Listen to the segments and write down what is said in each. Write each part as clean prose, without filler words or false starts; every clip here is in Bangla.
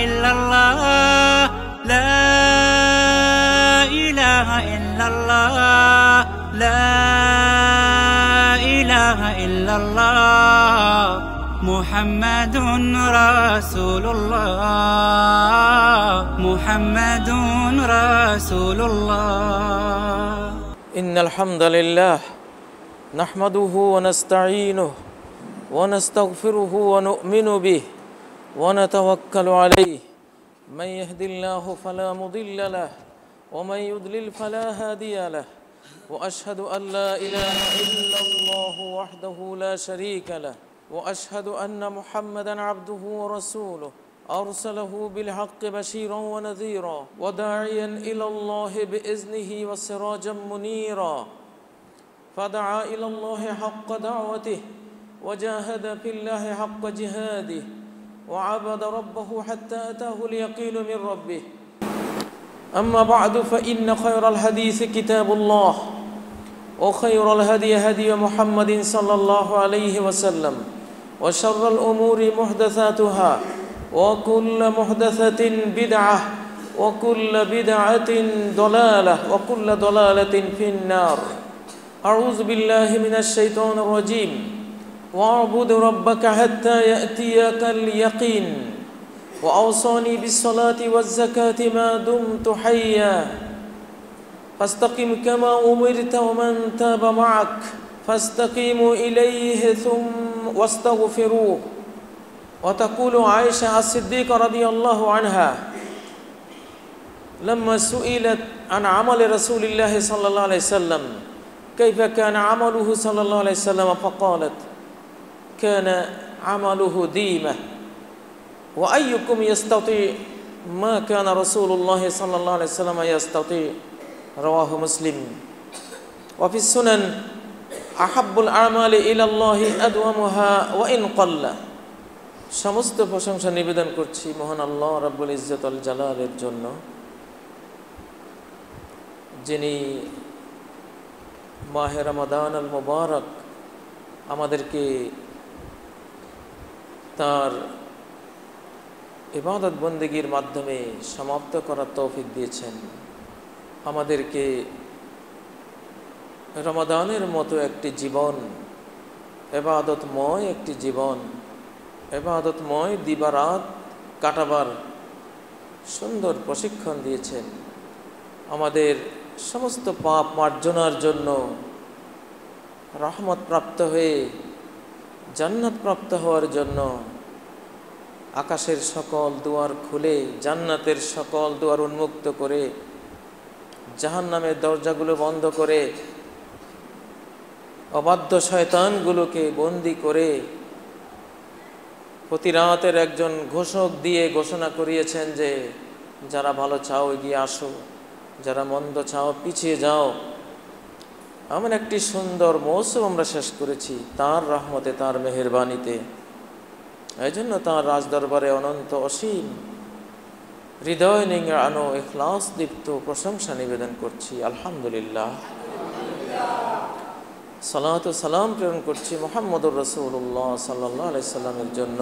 illallah, la ilaha illallah, la ilaha illallah, Muhammadun Rasulullah, Muhammadun Rasulullah. Innal hamdalillah nahmaduhu wa nasta'inuhu wa nastaghfiruhu wa nu'minu bihi wa natawakkalu alayhi man yahdihillahu fala mudilla lahu wa man yudlil fala hadiya lahu wa ashhadu an la ilaha illallah wahdahu la sharika lahu wa ashhadu anna Muhammadan abduhu wa rasuluhu أرسله بالحق بشيرا ونذيرا وداعيا إلى الله بإذنه وسراجا منيرا فدعا إلى الله حق دعوته وجاهد في الله حق جهاده وعبد ربه حتى أتاه اليقين من ربه أما بعد فإن خير الحديث كتاب الله وخير الهدي هدي محمد صلى الله عليه وسلم وشر الأمور محدثاتها وكل محدثة بدعة وكل بدعة ضلالة وكل ضلالة في النار أعوذ بالله من الشيطان الرجيم واعبد ربك حتى يأتيك اليقين وأوصاني بالصلاة والزكاة ما دمت حيا فاستقم كما أمرت ومن تاب معك فاستقيموا إليه ثم واستغفروه وتقول عائشة الصديقة رضي الله عنها لما سئلت عن عمل رسول الله صلى الله عليه وسلم كيف كان عمله صلى الله عليه وسلم فقالت كان عمله ديمة وأيكم يستطيع ما كان رسول الله صلى الله عليه وسلم يستطيع رواه مسلم وفي السنن أحب الأعمال إلى الله أدومها وإن قل সমস্ত প্রশংসা নিবেদন করছি মহান আল্লাহ রাব্বুল ইজ্জত ওয়াল জালালের জন্য, যিনি মাহে রমাদান আল মুবারক আমাদেরকে তার ইবাদত বন্দেগীর মাধ্যমে সমাপ্ত করার তৌফিক দিয়েছেন। আমাদেরকে রমাদানের মতো একটি জীবন, ইবাদতময় একটি জীবন, ইবাদতময় দিবারাত কাটাবার সুন্দর প্রশিক্ষণ দিয়েছেন। আমাদের সমস্ত পাপ মার্জনার জন্য, রহমত প্রাপ্ত হয়ে জান্নাত প্রাপ্ত হওয়ার জন্য আকাশের সকল দুয়ার খুলে জান্নাতের সকল দুয়ার উন্মুক্ত করে জাহান্নামের দরজাগুলো বন্ধ করে অবাধ্য শয়তানগুলোকে বন্দী করে প্রতি রাতের একজন ঘোষক দিয়ে ঘোষণা করিয়েছেন যে যারা ভালো চাও এগিয়ে আসো, যারা মন্দ চাও পিছিয়ে যাও। এমন একটি সুন্দর মৌসুম আমরা শেষ করেছি তার রহমতে, তার মেহেরবানিতে। এই জন্য তাঁর রাজদরবারে অনন্ত অসীম হৃদয় নিংড়ানো ইখলাস দীপ্ত প্রশংসা নিবেদন করছি। আলহামদুলিল্লাহ, সালাত ও সালাম প্রেরণ করছি মুহাম্মদুর রাসূলুল্লাহ সাল্লাল্লাহু আলাইহি সাল্লামের জন্য,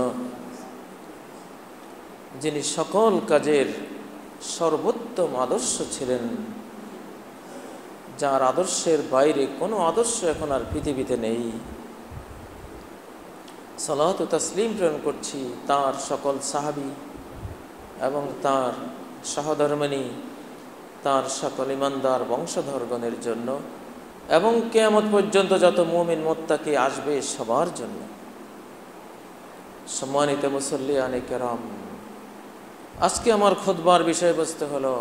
যিনি সকল কাজের সর্বোত্তম আদর্শ ছিলেন, যার আদর্শের বাইরে কোনো আদর্শ এখন আর পৃথিবীতে নেই। সালাত ও তাসলিম প্রেরণ করছি তার সকল সাহাবী এবং তার সহধর্মিণী, তার সকল ইমানদার বংশধরগণের জন্য এবং কিয়ামত পর্যন্ত যত মুমিন মুত্তাকি আসবে সবার জন্য। সম্মানিত মুসল্লিয়ানে কেরাম, আজকে আমার খুতবার বিষয়বস্তু হলো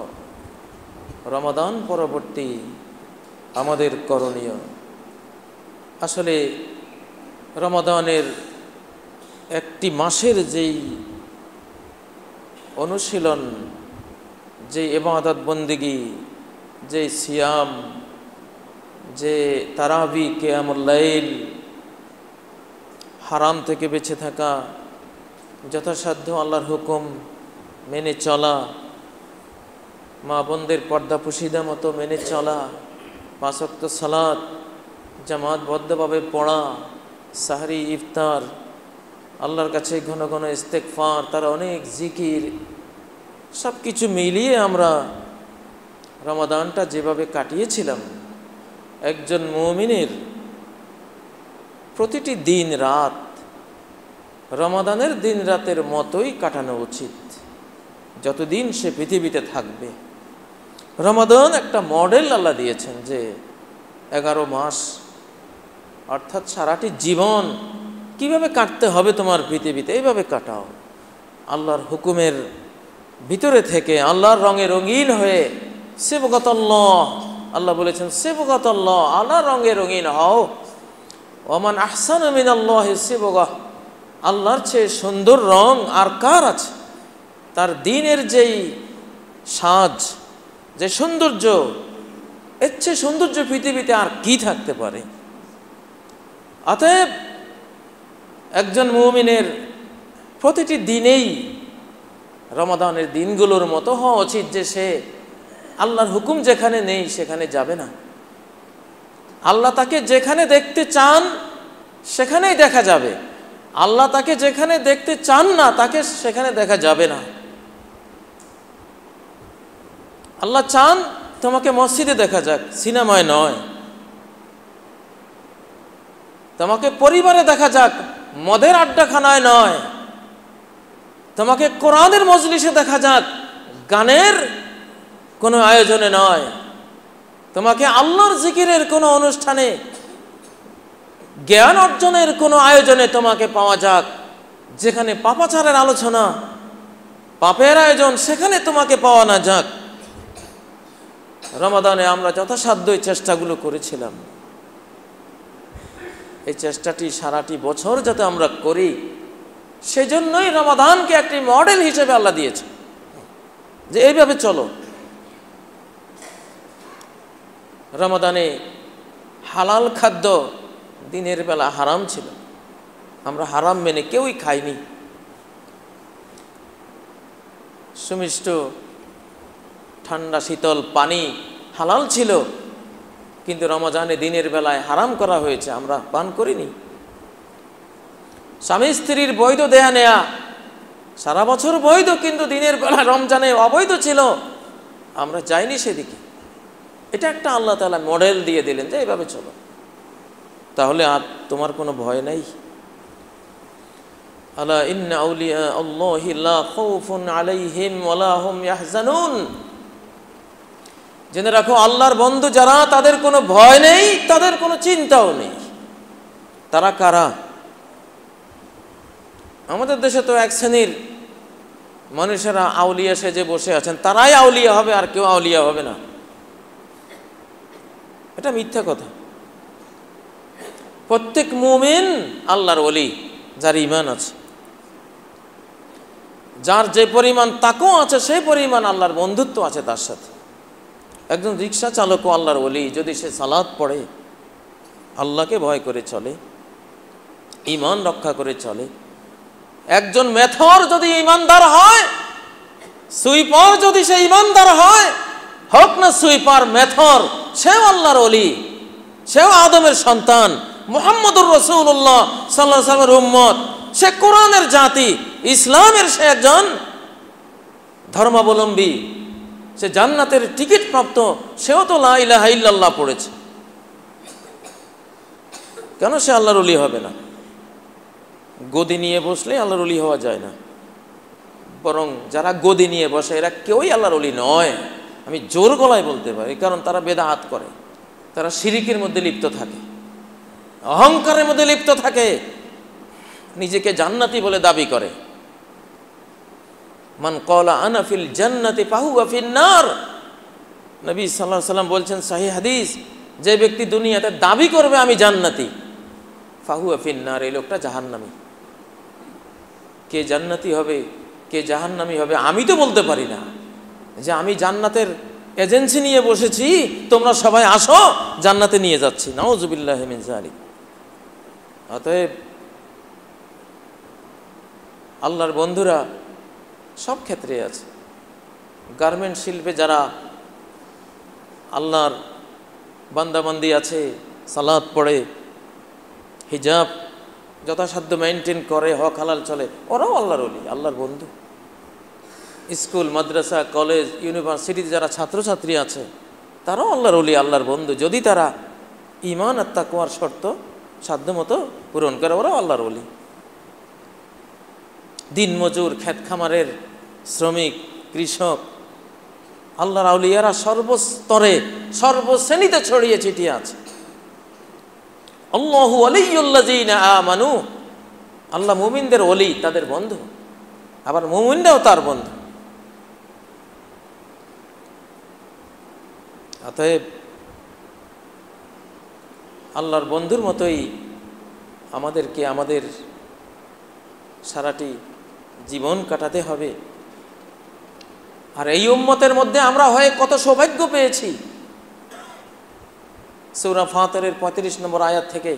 রমাদান পরবর্তী আমাদের করণীয়। আসলে রমাদানের একটি মাসের যেই অনুশীলন, যে ইবাদত বন্দেগী, যে সিয়াম, যে তারাবি, কিয়ামুল লাইল, হারাম থেকে বেঁচে থাকা, যথাসাধ্য আল্লাহর হুকুম মেনে চলা, মা বোনদের পর্দা পুশিদা মতো মেনে চলা, 5 ওয়াক্ত সালাত জামাতবদ্ধভাবে পড়া, সাহরি ইফতার, আল্লাহর কাছে ঘন ঘন ইস্তেগফার, তার অনেক জিকির, সব কিছু মিলিয়ে আমরা রমাদানটা যেভাবে কাটিয়েছিলাম, একজন মুমিনের প্রতিটি দিন রাত রমাদানের দিন রাতের মতোই কাটানো উচিত যতদিন সে পৃথিবীতে থাকবে। রমাদান একটা মডেল আল্লাহ দিয়েছেন যে 11 মাস অর্থাৎ সারাটি জীবন কিভাবে কাটতে হবে তোমার পৃথিবীতে, এইভাবে কাটাও। আল্লাহর হুকুমের ভিতরে থেকে আল্লাহর রঙে রঙিন হয়ে সিবগাতাল্লাহ, আল্লাহ বলেছেন সিবগাতাল্লাহ, আল্লাহর রঙে রঙিন হও। ওমান আহসানু মিনাল্লাহি সিবগাহ, আল্লাহর চেয়ে সুন্দর রং আর কার আছে? তার দিনের যেই সাজ, যে সৌন্দর্য, এর চেয়ে সৌন্দর্য পৃথিবীতে আর কি থাকতে পারে? অতএব একজন মুমিনের প্রতিটি দিনেই রমাদানের দিনগুলোর মতো হওয়া উচিত যে সে আল্লাহর হুকুম যেখানে নেই সেখানে যাবে না। আল্লাহ তাকে যেখানে দেখতে চান সেখানেই দেখা যাবে, আল্লাহ তাকে যেখানে দেখতে চান না তাকে সেখানে দেখা যাবে না। আল্লাহ চান তোমাকে মসজিদে দেখা যাক, সিনেমায় নয়। তোমাকে পরিবারে দেখা যাক, মদের আড্ডাখানায় নয়। তোমাকে কোরআনের মজলিসে দেখা যাক, গানের কোনো আয়োজনে নয়। তোমাকে আল্লাহর জিকিরের কোনো অনুষ্ঠানে, জ্ঞান অর্জনের কোনো আয়োজনে তোমাকে পাওয়া যাক, যেখানে পাপাচারের আলোচনা, পাপের আয়োজন, সেখানে তোমাকে পাওয়া না যাক। রমাদানে আমরা যথাসাধ্য এই চেষ্টাগুলো করেছিলাম। এই চেষ্টাটি সারাটি বছর যাতে আমরা করি, সেজন্যই রমাদানকে একটি মডেল হিসেবে আল্লাহ দিয়েছে যে এইভাবে চলো। রমাদানে হালাল খাদ্য দিনের বেলা হারাম ছিল, আমরা হারাম মেনে কেউই খাইনি। সুমিষ্ট ঠান্ডা শীতল পানি হালাল ছিল, কিন্তু রমজানে দিনের বেলায় হারাম করা হয়েছে, আমরা পান করিনি। স্বামী স্ত্রীর বৈধ দেয়া নেয়া সারা বছর বৈধ, কিন্তু দিনের বেলা রমজানে অবৈধ ছিল, আমরা যাইনি সেদিকে। এটা একটা আল্লাহ তাআলা মডেল দিয়ে দিলেন যে এইভাবে চলো, তাহলে আর তোমার কোনো ভয় নেই। আলা ইন্না আউলিয়া আল্লাহি লা খাউফুন আলাইহিম ওয়ালা হুম ইয়াহজানুন, জেনে রাখো আল্লাহর বন্ধু যারা, তাদের কোনো ভয় নেই, তাদের কোনো চিন্তাও নেই। তারা কারা? আমাদের দেশে তো এক শ্রেণীর মানুষেরা আউলিয়া সেজে বসে আছেন, তারাই আউলিয়া হবে আর কেউ আউলিয়া হবে না। এটা মিথ্যা কথা। প্রত্যেক মুমিন আল্লাহর ওলি, যার ঈমান আছে, যার যে পরিমাণ তাকওয়া আছে সেই পরিমাণ আল্লাহর বন্ধুত্ব আছে তার সাথে। একজন রিক্সা চালকও আল্লাহর ওলি, যদি সে সালাত পড়ে, আল্লাহকে ভয় করে চলে, ঈমান রক্ষা করে চলে। একজন মেথর যদি ঈমানদার হয়, সুইপার যদি সে ঈমানদার হয়, হোক না সুইপার, মেথর, সেও আল্লাহর ওলি, সেও আদমের সন্তান, মুহাম্মদুর রাসূলুল্লাহ সাল্লাল্লাহু আলাইহি ওয়াসাল্লামের উম্মত, সে কোরআনের জাতি, ইসলামের সে একজন ধর্মাবলম্বী, সে জান্নাতের টিকিট প্রাপ্ত, সেও তো লা ইলাহা ইল্লাল্লাহ পড়েছে। কেন সে আল্লাহর ওলি হবে না? গদি নিয়ে বসলে আল্লাহর ওলি হওয়া যায় না। বরং যারা গদি নিয়ে বসে এরা কেউই আল্লাহর ওলি নয়, আমি জোর গলায় বলতে পারি, কারণ তারা বেদাত করে, তারা শিরিকের মধ্যে লিপ্ত থাকে, অহংকারের মধ্যে লিপ্ত থাকে, নিজেকে জান্নাতি বলে দাবি করে। মান ক্বালা আনা ফিল জান্নাতি ফাহুয়া ফিন নার, নবী সাল্লাল্লাহু আলাইহি ওয়াসাল্লাম বলছেন সহিহ হাদিস, যে ব্যক্তি দুনিয়াতে দাবি করবে আমি জান্নাতি, ফাহুয়া ফিন নার, এই লোকটা জাহান্নামী। কে জান্নাতি হবে কে জাহান্নামী হবে আমি তো বলতে পারি না, যে আমি জান্নাতের এজেন্সি নিয়ে বসেছি, তোমরা সবাই আসো জান্নাতে নিয়ে যাচ্ছি, নাউযুবিল্লাহি মিন যালিক। অতএব আল্লাহর বন্ধুরা সব ক্ষেত্রে আছে। গার্মেন্ট শিল্পে যারা আল্লাহর বান্দাবান্দি আছে, সালাত পড়ে, হিজাব যথাসাধ্য মেনটেন করে, হক হালাল চলে, ওরাও আল্লাহর ওলি, আল্লাহর বন্ধু। স্কুল, মাদ্রাসা, কলেজ, ইউনিভার্সিটিতে যারা ছাত্রছাত্রী আছে তারাও আল্লাহর ওলি, আল্লাহর বন্ধু, যদি তারা ঈমান আর তাকওয়ার শর্ত সাধ্যমতো পূরণ করে, ওরাও আল্লাহর ওলি। দিনমজুর, ক্ষেত খামারের শ্রমিক, কৃষক, আল্লাহর আউলিয়ারা সর্বস্তরে সর্বশ্রেণীতে ছড়িয়ে ছিটিয়ে আছে। আল্লাহু ওয়ালিয়ুল্লাযীনা আমানু, আল্লাহ মুমিনদের ওলি, তাদের বন্ধু, আবার মুমিনরাও তার বন্ধু। অতএব আল্লাহর বন্ধুর মতোই আমাদেরকে আমাদের সারাটি জীবন কাটাতে হবে। আর এই উম্মতের মধ্যে আমরা হয়ে কত সৌভাগ্য পেয়েছি। সূরা ফাতিরের 35 নম্বর আয়াত থেকে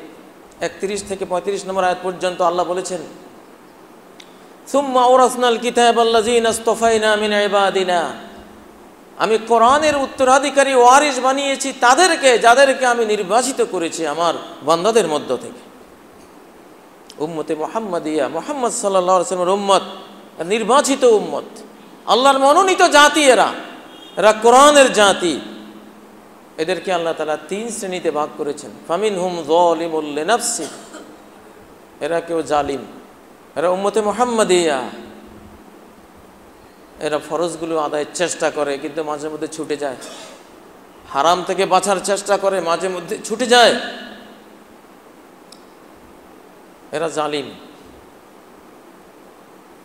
31 থেকে 35 নম্বর আয়াত পর্যন্ত আল্লাহ বলেছেন, সুম্মা আওরাসনাল কিতাবাল্লাযীনা ইসতাফাইনা মিন ইবাদিনা, আমি কোরআনের উত্তরাধিকারী ওয়ারিস বানিয়েছি তাদেরকে যাদেরকে আমি নির্বাচিত করেছি আমার বান্দাদের মধ্য থেকে। উম্মতে মুহাম্মাদিয়া, মুহাম্মদ সাল্লাল্লাহু আলাইহি ওয়াসাল্লামের উম্মত, নির্বাচিত উম্মত, আল্লাহর মনোনীত জাতি। এরা কোরআনের জাতি। এদেরকে আল্লাহ তাআলা 3 শ্রেণীতে ভাগ করেছেন। ফামিনহুম যালিমুল লিনাফসি, এরা কেউ জালিম, এরা উম্মতে মুহাম্মাদিয়া, এরা ফরজগুলো আদায়ের চেষ্টা করে কিন্তু মাঝে মধ্যে ছুটে যায়, হারাম থেকে বাঁচার চেষ্টা করে মাঝে মধ্যে ছুটে যায়, এরা জালিম।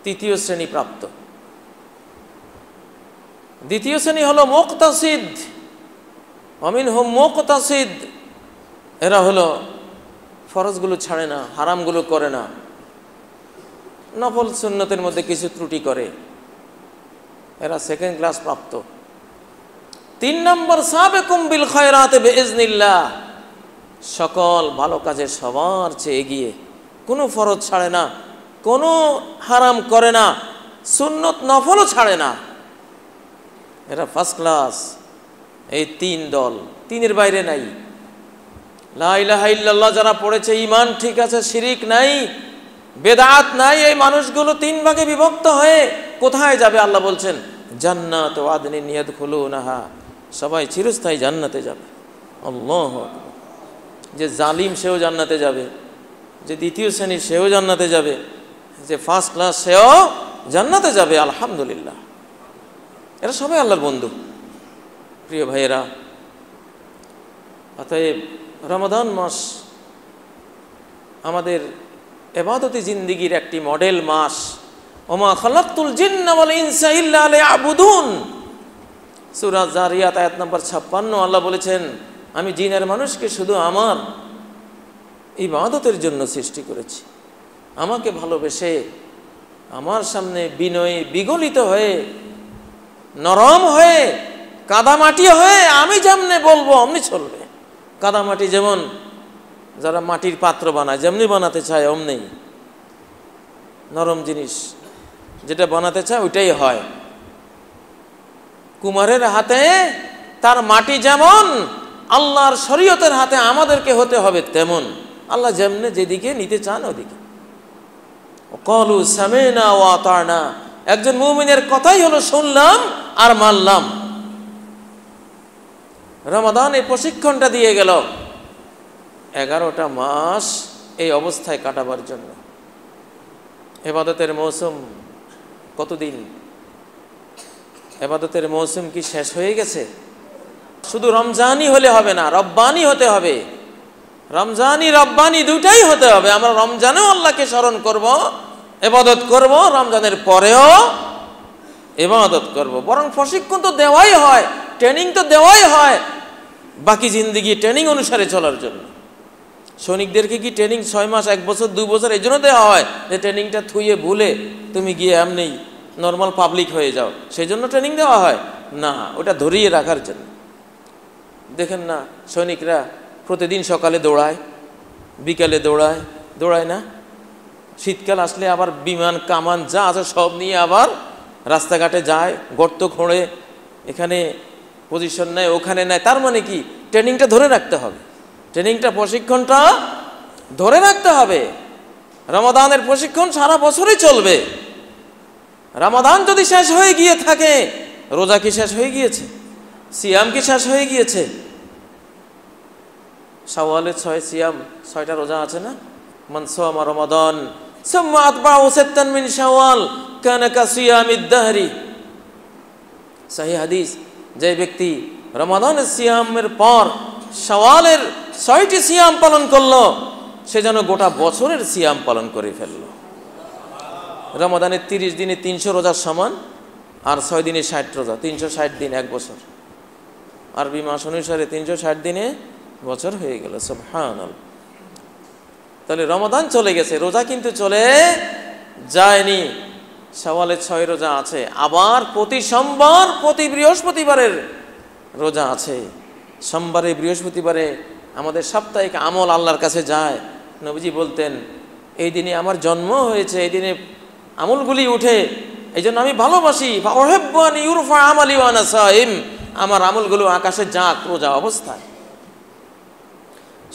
3য় শ্রেণী প্রাপ্ত। 2য় শ্রেণী হলো মুকতাসিদ। ওয়ামিনহুম মুকতাসিদ, এরা হলো ফরজগুলো ছাড়ে না, হারামগুলো করে না, নফল সুন্নতের মধ্যে কিছু ত্রুটি করে, এরা 2nd ক্লাস প্রাপ্ত। 3 নম্বর সাবিকুম বিল খায়রাতি বিইজনিল্লাহ, সকল ভালো কাজে সবার চেয়ে এগিয়ে, কোনো ফরজ ছাড়ে না, কোনো হারাম করে না, সুন্নত নফলও ছাড়ে না, এরা 1st ক্লাস। এই 3 দল, 3-এর বাইরে নাই। লা ইলাহা ইল্লাল্লাহ যারা পড়েছে, ঈমান ঠিক আছে, শিরিক নাই, বেদাত নাই, এই মানুষগুলো 3 ভাগে বিভক্ত হয়ে কোথায় যাবে? আল্লাহ বলছেন জান্নাত ওয়াদনিন ইয়াদখুলুনাহা, সবাই চিরস্থায়ী জান্নাতে যাবে। আল্লাহু আকবার। যে জালিম সেও জান্নাতে যাবে, যে 2য় শ্রেণী সেও জান্নাতে যাবে, যে 1st ক্লাস সেও জান্নাতে যাবে। আলহামদুলিল্লাহ, এরা সবাই আল্লাহর বন্ধু। প্রিয় ভাইয়েরা, অতএব রমাদান মাস আমাদের ইবাদতি জিন্দেগির একটি মডেল মাস। ওমা খালাকতুল জিন্না ওয়াল ইনসা ইল্লা লিয়াবুদুন, সূরা জারিয়াত আয়াত নম্বর 56 আল্লাহ বলেছেন, আমি জিন আর মানুষকে শুধু আমার ইবাদতের জন্য সৃষ্টি করেছি। আমাকে ভালোবেসে আমার সামনে বিনয়ী বিগলিত হয়ে, নরম হয়ে, কাদামাটি হয়ে আমি যেমনি বলবো অমনি চলবে। কাদামাটি যেমন যারা মাটির পাত্র বানায় যেমনি বানাতে চায় অমনি, নরম জিনিস যেটা বানাতে চায় ওইটাই হয়। কুমারের হাতে তার মাটি যেমন, আল্লাহর শরীয়তের হাতে আমাদেরকে হতে হবে তেমন। আল্লাহ যেমনে যেদিকে নিতে চান ওদিকে। ক্বালু সামি'না ওয়া আতা'না, একজন মুমিনের কথাই হলো শুনলাম আর মানলাম। রমাদান এই প্রশিক্ষণটা দিয়ে গেল 11টা মাস এই অবস্থায় কাটাবার জন্য। ইবাদতের মৌসুম কতদিন? ইবাদতের মৌসুম কি শেষ হয়ে গেছে? শুধু রমজানই হলে হবে না, রব্বানি হতে হবে। রমজানি রব্বানি দুটাই হতে হবে। আমরা রমজানেও আল্লাহকে স্মরণ করব, ইবাদত করব, রমজানের পরেও ইবাদত করব। বরং প্রশিক্ষণ তো দেওয়াই হয়, ট্রেনিং তো দেওয়াই হয় বাকি জিন্দেগি ট্রেনিং অনুসারে চলার জন্য। সৈনিকদেরকে কি ট্রেনিং 6 মাস, 1 বছর, 2 বছর এই জন্য দেওয়া হয় যে ট্রেনিংটা থুয়ে ভুলে তুমি গিয়ে এমনি নর্মাল পাবলিক হয়ে যাও, সেই জন্য ট্রেনিং দেওয়া হয় না, ওটা ধরিয়ে রাখার জন্য। দেখেন না, সৈনিকরা প্রতিদিন সকালে দৌড়ায়, বিকালে দৌড়ায় না? শীতকাল আসলে আবার বিমান কামান যা আছে সব নিয়ে আবার রাস্তাঘাটে যায়, গর্ত খোঁড়ে, এখানে পজিশন নেয়, ওখানে নেয়। তার মানে কি? ট্রেনিংটা ধরে রাখতে হবে, ট্রেনিংটা প্রশিক্ষণটা ধরে রাখতে হবে। রমাদানের প্রশিক্ষণ সারা বছরই চলবে। রমাদান যদি শেষ হয়ে গিয়ে থাকে, রোজা কি শেষ হয়ে গিয়েছে? সিয়াম কি শেষ হয়ে গিয়েছে? শাওয়ালের 6 সিয়াম, 6টা রোজা আছে না? মান সামা রমাদান সুম্মা আতবাউ সিত্তান মিন শাওয়াল কানা কাসিয়ামিদ দাহরি। সহিহ হাদিস, যে ব্যক্তি রমাদানের সিয়ামের পর শাওয়ালের 6টি সিয়াম পালন করলো, সে যেন গোটা বছরের সিয়াম পালন করে ফেলল। রমাদানের 30 দিনে 300 রোজার সমান, আর 6 দিনে 60 রোজা, 360 দিন, 1 বছর। আরবি মাস অনুসারে 360 দিনে বছর হয়ে গেল। সুবহানাল্লাহ। তাহলে রমাদান চলে গেছে, রোজা কিন্তু চলে যায়নি। শাওয়ালের 6 রোজা আছে, আবার প্রতি সোমবার প্রতি বৃহস্পতিবারের রোজা আছে। সোমবারে বৃহস্পতিবারে আমাদের সাপ্তাহিক আমল আল্লাহর কাছে যায়। নবীজি বলতেন, এই দিনে আমার জন্ম হয়েছে, এই দিনে আমলগুলি উঠে, এই জন্য আমি ভালোবাসি। আমার আমলগুলো আকাশে যাক রোজা অবস্থায়।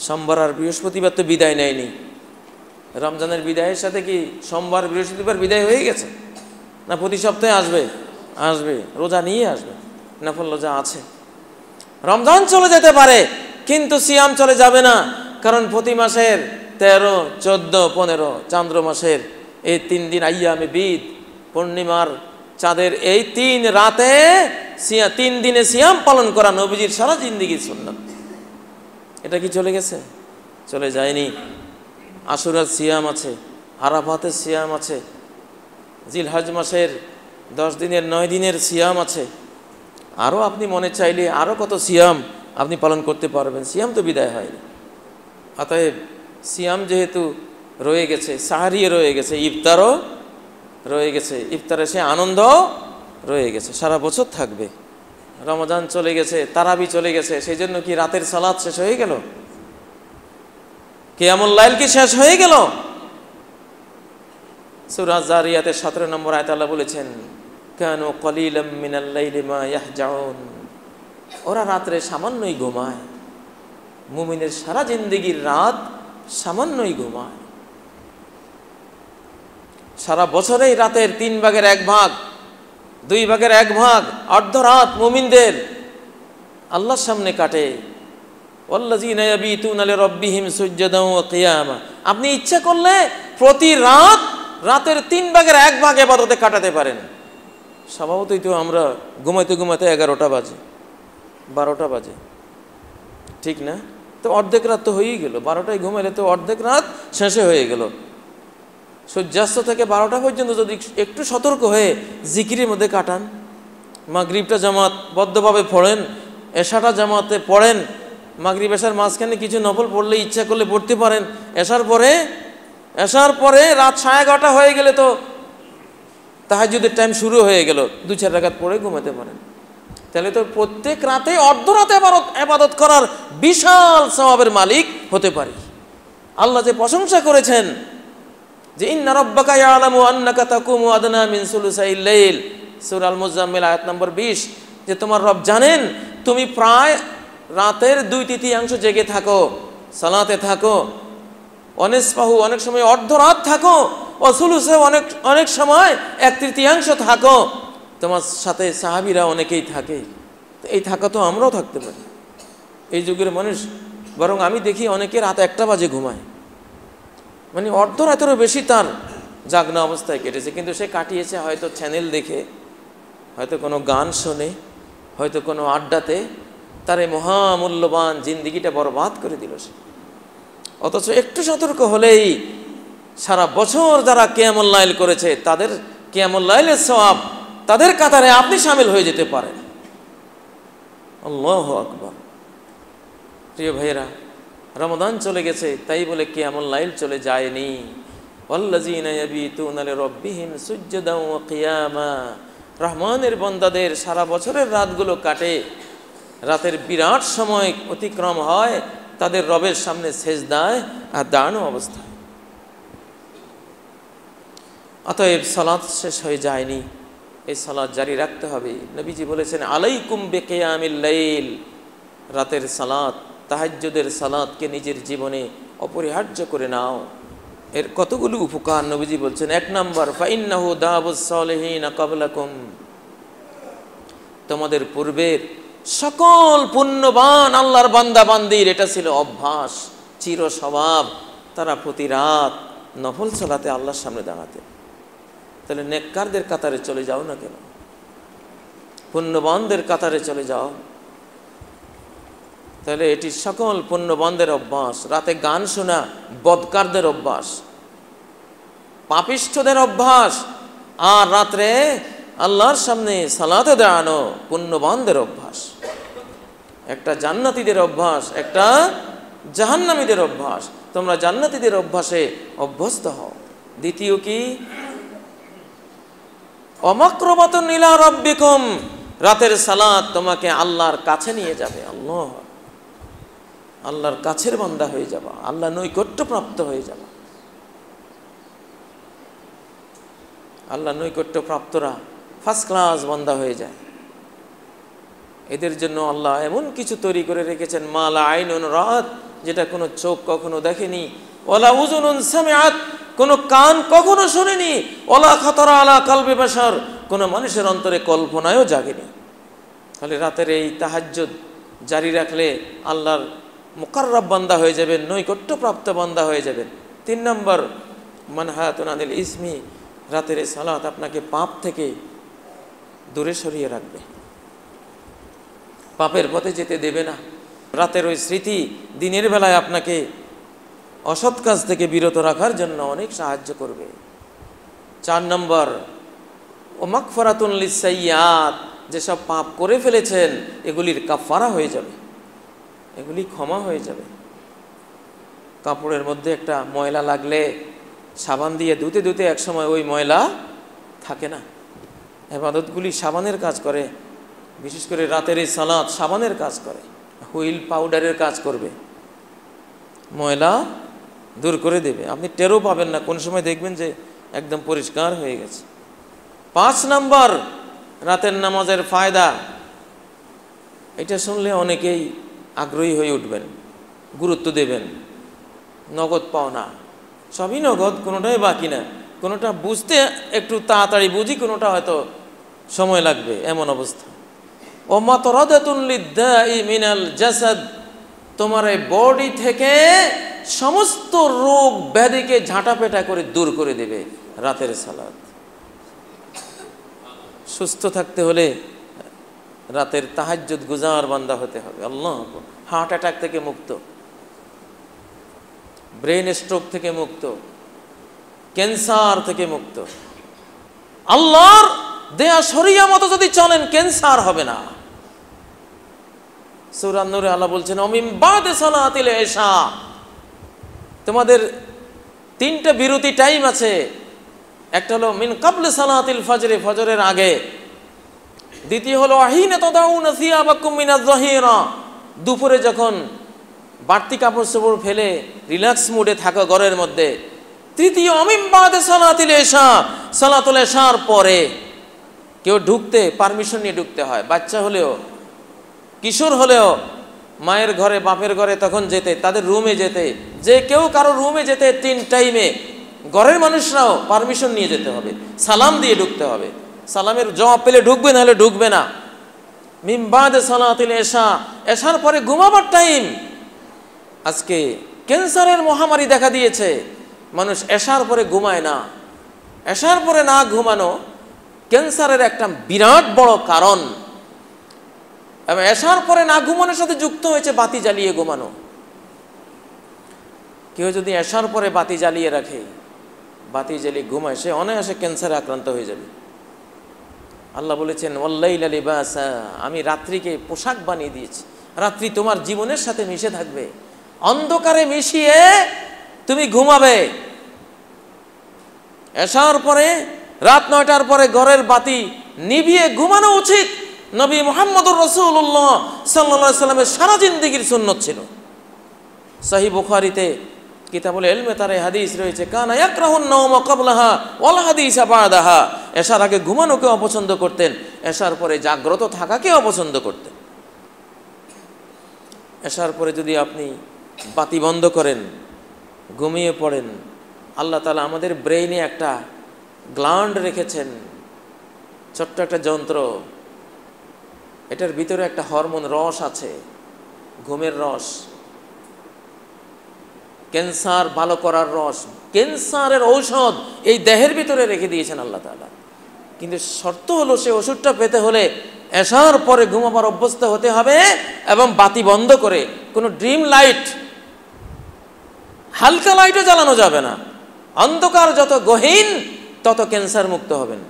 সোমবার আর বৃহস্পতিবার তো বিদায় নেয়নি। রমজানের বিদায়ের সাথে কি সোমবার বৃহস্পতিবার বিদায় হয়ে গেছে? না প্রতি সপ্তাহে আসবে? আসবে, রোজা নিয়ে আসবে, নফল রোজা আছে। রমজান চলে যেতে পারে, কিন্তু সিয়াম চলে যাবে না। কারণ প্রতি মাসের 13, 14, 15 চান্দ্র মাসের এই 3 দিন আইয়ামে বিদ, পূর্ণিমার চাঁদের এই 3 রাতে 3 দিনে সিয়াম পালন করা নবীজির সারা জিন্দেগির সুন্নাত। এটা কি চলে গেছে? চলে যায়নি। আশুরার সিয়াম আছে, আরাফাতের সিয়াম আছে, জিলহজ মাসের 10 দিনের 9 দিনের সিয়াম আছে। আরও আপনি মনে চাইলে আরও কত সিয়াম আপনি পালন করতে পারবেন। সিয়াম তো বিদায় হয়নি। অতএব সিয়াম যেহেতু রয়ে গেছে, সাহারিও রয়ে গেছে, ইফতারও রয়ে গেছে, ইফতারে সে আনন্দ রয়ে গেছে, সারা বছর থাকবে। রমজান চলে গেছে, তারাবি চলে গেছে, সেই জন্য কি রাতের সালাত শেষ হয়ে গেল? কিয়ামুল লাইল কি শেষ হয়ে গেল? সূরা জারিয়াতের 17 নম্বর আয়াতে আল্লাহ বলেছেন, কানু কলিলাম মিনাল লাইলি মা ইয়াহজাউন। ওরা রাত্রে সামান্যই ঘুমায়। মুমিনের সারা জিন্দেগির রাত সামান্যই ঘুমায়। সারা বছরেই রাতের 3 ভাগের 1 ভাগ, 2 ভাগের 1 ভাগ, অর্ধ রাত মুমিনদের আল্লাহর সামনে কাটে। ওয়াল্লাযীনা ইয়াবিতুনা লিরাব্বিহিম সুজদান ওয়া কিয়ামা। আপনি ইচ্ছা করলে প্রতি রাতের 3 ভাগের 1 ভাগ ইবাদতে কাটাতে পারেন। স্বভাবতই তো আমরা ঘুমাইতে ঘুমাইতে 11টা বাজে, 12টা বাজে, ঠিক না? তো অর্ধেক রাত তো হয়েই গেল। 12টায় ঘুমাইলে তো অর্ধেক রাত শেষে হয়ে গেল। সূর্যাস্ত থেকে 12টা পর্যন্ত যদি একটু সতর্ক হয়ে জিকিরের মধ্যে কাটান, মাগরিবটা জামাতবদ্ধভাবে পড়েন, এশাটা জামাতে পড়েন, মাগরিব এশার মাঝখানে কিছু নফল পড়লে ইচ্ছা করলে পড়তে পারেন। এশার পরে রাত 11:30 হয়ে গেলে তো তাহাজ্জুদের টাইম শুরু হয়ে গেল, 2-4 রাকাত পড়ে ঘুমাতে পারেন। তাহলে তো প্রত্যেক রাতে অর্ধরাতে ইবাদত করার বিশাল সওয়াবের মালিক হতে পারি। আল্লাহ যে প্রশংসা করেছেন যে ইন্না রাব্বাকা ইয়ালামু আন্নাকা তাকুমু আদনা মিন সুলুসাইল লাইল, সূরা আল মুজাম্মিল আয়াত নম্বর 20, যে তোমার রব জানেন তুমি প্রায় রাতের 2/3 জেগে থাকো, সালাতে থাকো, অনিসফাহু অনেক সময় অর্ধরাত থাকো, অসুলুসে অনেক সময় 1/3 থাকো। তোমার সাথে সাহাবীরা অনেকেই থাকে। তো এই থাকা তো আমরাও থাকতে পারি। এই যুগের মানুষ, বরং আমি দেখি অনেকে রাত 1টা বাজে ঘুমায়, মানে অর্ধরাতেরও বেশি তার জাগনা অবস্থায় কেটেছে। কিন্তু সে কাটিয়েছে হয়তো চ্যানেল দেখে, হয়তো কোনো গান শোনে, হয়তো কোনো আড্ডাতে। তার এই মহামূল্যবান জিন্দিগিটা বরবাদ করে দিল সে। অথচ একটু সতর্ক হলেই সারা বছর যারা কিয়ামুল লাইল করেছে তাদের কিয়ামুল লাইলের সওয়াব, তাদের কাতারে আপনি শামিল হয়ে যেতে পারেন। আল্লাহু আকবার। প্রিয় ভাইয়েরা, রমাদান চলে গেছে তাই বলে কিয়ামুল লাইল চলে যায়নি। ওয়াল্লাযীনা ইয়াবিতুনা লিরাব্বিহিম সুজদান ওয়া কিয়ামা। রহমানের বান্দাদের সারা বছরের রাতগুলো কাটে, রাতের বিরাট সময় অতিক্রম হয় তাদের রবের সামনে সেজদায় আর দাঁড়ানো অবস্থায়। অতএব সালাত শেষ হয়ে যায়নি, এই সালাত জারি রাখতে হবে। নবীজি বলেছেন আলাইকুম বিকিয়ামিল লাইল। রাতের সালাত, তাহাজ্জুদের সালাতকে নিজের জীবনে অপরিহার্য করে নাও। এর কতগুলো উপকার নবীজি বলছেন। 1 নম্বর, ফাইন্নাহু দাবুস সালিহিন ক্বাবলাকুম, তোমাদের পূর্বের সকল পুণ্যবান আল্লাহর বান্দা বান্দির এটা ছিল অভ্যাস, চির স্বভাব, তারা প্রতি রাত নফল সালাতে আল্লাহর সামনে দাঁড়াতে। তাহলে নেককারদের কাতারে চলে যাও না কেন, পুণ্যবানদের কাতারে চলে যাও। তাহলে এটি সকল পুণ্যবানদের অভ্যাস। রাতে গান শোনা বদকারদের অভ্যাস, পাপিষ্ঠদের অভ্যাস, আর রাত্রে আল্লাহর সামনে সালাতে দাঁড়ানো পুণ্যবানদের অভ্যাস। একটা জান্নাতীদের অভ্যাস, একটা জাহান্নামীদের অভ্যাস। তোমরা জান্নাতীদের অভ্যাসে অভ্যস্ত হও। দ্বিতীয় কি, অমাক্রবাতুন ইলা রাব্বিকুম, রাতের সালাত তোমাকে আল্লাহর কাছে নিয়ে যাবে। আল্লাহর কাছের বান্দা হয়ে যাবা, আল্লাহ নৈকট্যপ্রাপ্ত হয়ে যাবা। আল্লাহ নৈকট্যপ্রাপ্তরা ফার্স্ট ক্লাস বান্দা হয়ে যায়। এদের জন্য আল্লাহ এমন কিছু তৈরি করে রেখেছেন, মা লা আইনুন রাআত, যেটা কোনো চোখ কখনো দেখেনি, ওয়ালা উযুনুন সামিআত, কোনো কান কখনো শোনেনি, ওয়ালা খাতারা আলা কলবি বাশার, কোনো মানুষের অন্তরে কল্পনায়ও জাগেনি। তাহলে রাতের এই তাহাজ্জুদ জারি রাখলে আল্লাহর মুকাররাব বান্দা হয়ে যাবেন, নৈকট্যপ্রাপ্ত বান্দা হয়ে যাবেন। 3 নম্বর, মানহাতুন আনিল ইসমি, রাতের এই সালাত আপনাকে পাপ থেকে দূরে সরিয়ে রাখবে, পাপের পথে যেতে দেবে না। রাতের ওই স্মৃতি দিনের বেলায় আপনাকে অসৎ কাজ থেকে বিরত রাখার জন্য অনেক সাহায্য করবে। 4 নম্বর, ও মাগফিরাতুন লিস-সাইয়্যাত, যেসব পাপ করে ফেলেছেন এগুলির কাফারা হয়ে যাবে, এগুলি ক্ষমা হয়ে যাবে। কাপড়ের মধ্যে একটা ময়লা লাগলে সাবান দিয়ে ধুতে ধুতে একসময় ওই ময়লা থাকে না। ইবাদতগুলি সাবানের কাজ করে, বিশেষ করে রাতের এই সালাত সাবানের কাজ করে, হুইল পাউডারের কাজ করবে, ময়লা দূর করে দেবে। আপনি টেরও পাবেন না, কোন সময় দেখবেন যে একদম পরিষ্কার হয়ে গেছে। 5 নম্বর, রাতের নামাজের ফায়দা। এটা শুনলে অনেকেই আগ্রহী হয়ে উঠবেন, গুরুত্ব দেবেন। নগদ পাওনা, সবই নগদ, কোনোটাই বাকি না। কোনোটা বুঝতে একটু তাড়াতাড়ি বুঝি, কোনোটা হয়তো সময় লাগবে, এমন অবস্থা। ও মাতরাদাতুন লিদ্দাই মিনাল জাসাদ, তোমার এই বডি থেকে সমস্ত রোগ ব্যাধিকে ঝাঁটাপেটা করে দূর করে দেবে রাতের সালাত। সুস্থ থাকতে হলে রাতের তাহাজ্জুদ গুজার বান্দা হতে হবে। আল্লাহ, হার্ট অ্যাটাক থেকে মুক্ত, ব্রেন স্ট্রোক থেকে মুক্ত, ক্যান্সার থেকে মুক্ত। আল্লাহর দেয়া শরিয়া মতো যদি চলেন ক্যান্সার হবে না। সূরা নূরে আল্লাহ বলছেন, অমিন বাদে সালাতিল ইশা, তোমাদের 3টা বিরতি টাইম আছে। একটা হলো মিন কাবলে সালাতিল ফজরে, ফজরের আগে। দ্বিতীয় হলো আহিনা তাদাউনা সিয়াবাকুম মিনাজ যাহিরা, দুপুরে যখন বাড়তি কাপড় চোপড় ফেলে রিল্যাক্স মুডে থাকো ঘরের মধ্যে। তৃতীয় অমিন বাদে সালাতিল ইশা, সালাতুল ইশার পরে। কেউ ঢুকতে পারমিশন নিয়ে ঢুকতে হয়, বাচ্চা হলেও কিশোর হলেও মায়ের ঘরে বাপের ঘরে তখন যেতে, তাদের রুমে যেতে, যে কেউ কারো রুমে যেতে 3 টাইমে ঘরের মানুষরাও পারমিশন নিয়ে যেতে হবে, সালাম দিয়ে ঢুকতে হবে। সালামের জবাব পেলে ঢুকবে, নাহলে ঢুকবে না। মিন বাদে সালাতিল ইশা, এশার পরে ঘুমাবার টাইম। আজকে ক্যান্সারের মহামারী দেখা দিয়েছে, মানুষ এশার পরে ঘুমায় না। এশার পরে না ঘুমানো ক্যান্সারের একটা বিরাট বড় কারণ। এবং এশার পরে না ঘুমানোর সাথে যুক্ত হয়েছে বাতি জ্বালিয়ে ঘুমানো। কেউ যদি এশার পরে বাতি জ্বালিয়ে রাখে, বাতি জ্বালিয়ে ঘুমায়, সে অনায়াসে ক্যান্সারে আক্রান্ত হয়ে যাবে। আল্লাহ বলেছেন, ওয়াল্লাইলা লিবাসা, আমি রাত্রিকে পোশাক বানিয়ে দিয়েছি। রাত্রি তোমার জীবনের সাথে মিশে থাকবে, অন্ধকারে মিশিয়ে তুমি ঘুমাবে। এশার পরে রাত 9টার পরে ঘরের বাতি নিভিয়ে ঘুমানো উচিত। নবী মুহাম্মদুর রাসূলুল্লাহ সাল্লাল্লাহু আলাইহি সাল্লামের সারা জিন্দেগীর সুন্নত ছিল। সহিহ বুখারীতে কিতাবুল ইলমে তার হাদিস রয়েছে, কানা ইয়াকরাহুন নাওমা ক্বাবলাহা ওয়াল হাদিসা বাদাহা, এশার আগে ঘুমানোকে অপছন্দ করতেন, এশার পরে জাগ্রত থাকাকে অপছন্দ করতেন। এশার পরে যদি আপনি বাতি বন্ধ করেন, ঘুমিয়ে পড়েন, আল্লাহ তাআলা আমাদের ব্রেইনে একটা গ্ল্যান্ড রেখেছেন, ছোট্ট একটা যন্ত্র, এটার ভিতরে একটা হরমোন রস আছে, ঘুমের রস, ক্যান্সার ভালো করার রস, ক্যান্সারের ঔষধ এই দেহের ভিতরে রেখে দিয়েছেন আল্লাহ তাআলা। কিন্তু শর্ত হলো সে ওষুধটা পেতে হলে এশার পরে ঘুমাবার অভ্যস্ত হতে হবে এবং বাতি বন্ধ করে, কোনো ড্রিম লাইট, হালকা লাইটও জ্বালানো যাবে না। অন্ধকার যত গহীন তত ক্যান্সার মুক্ত হবেন।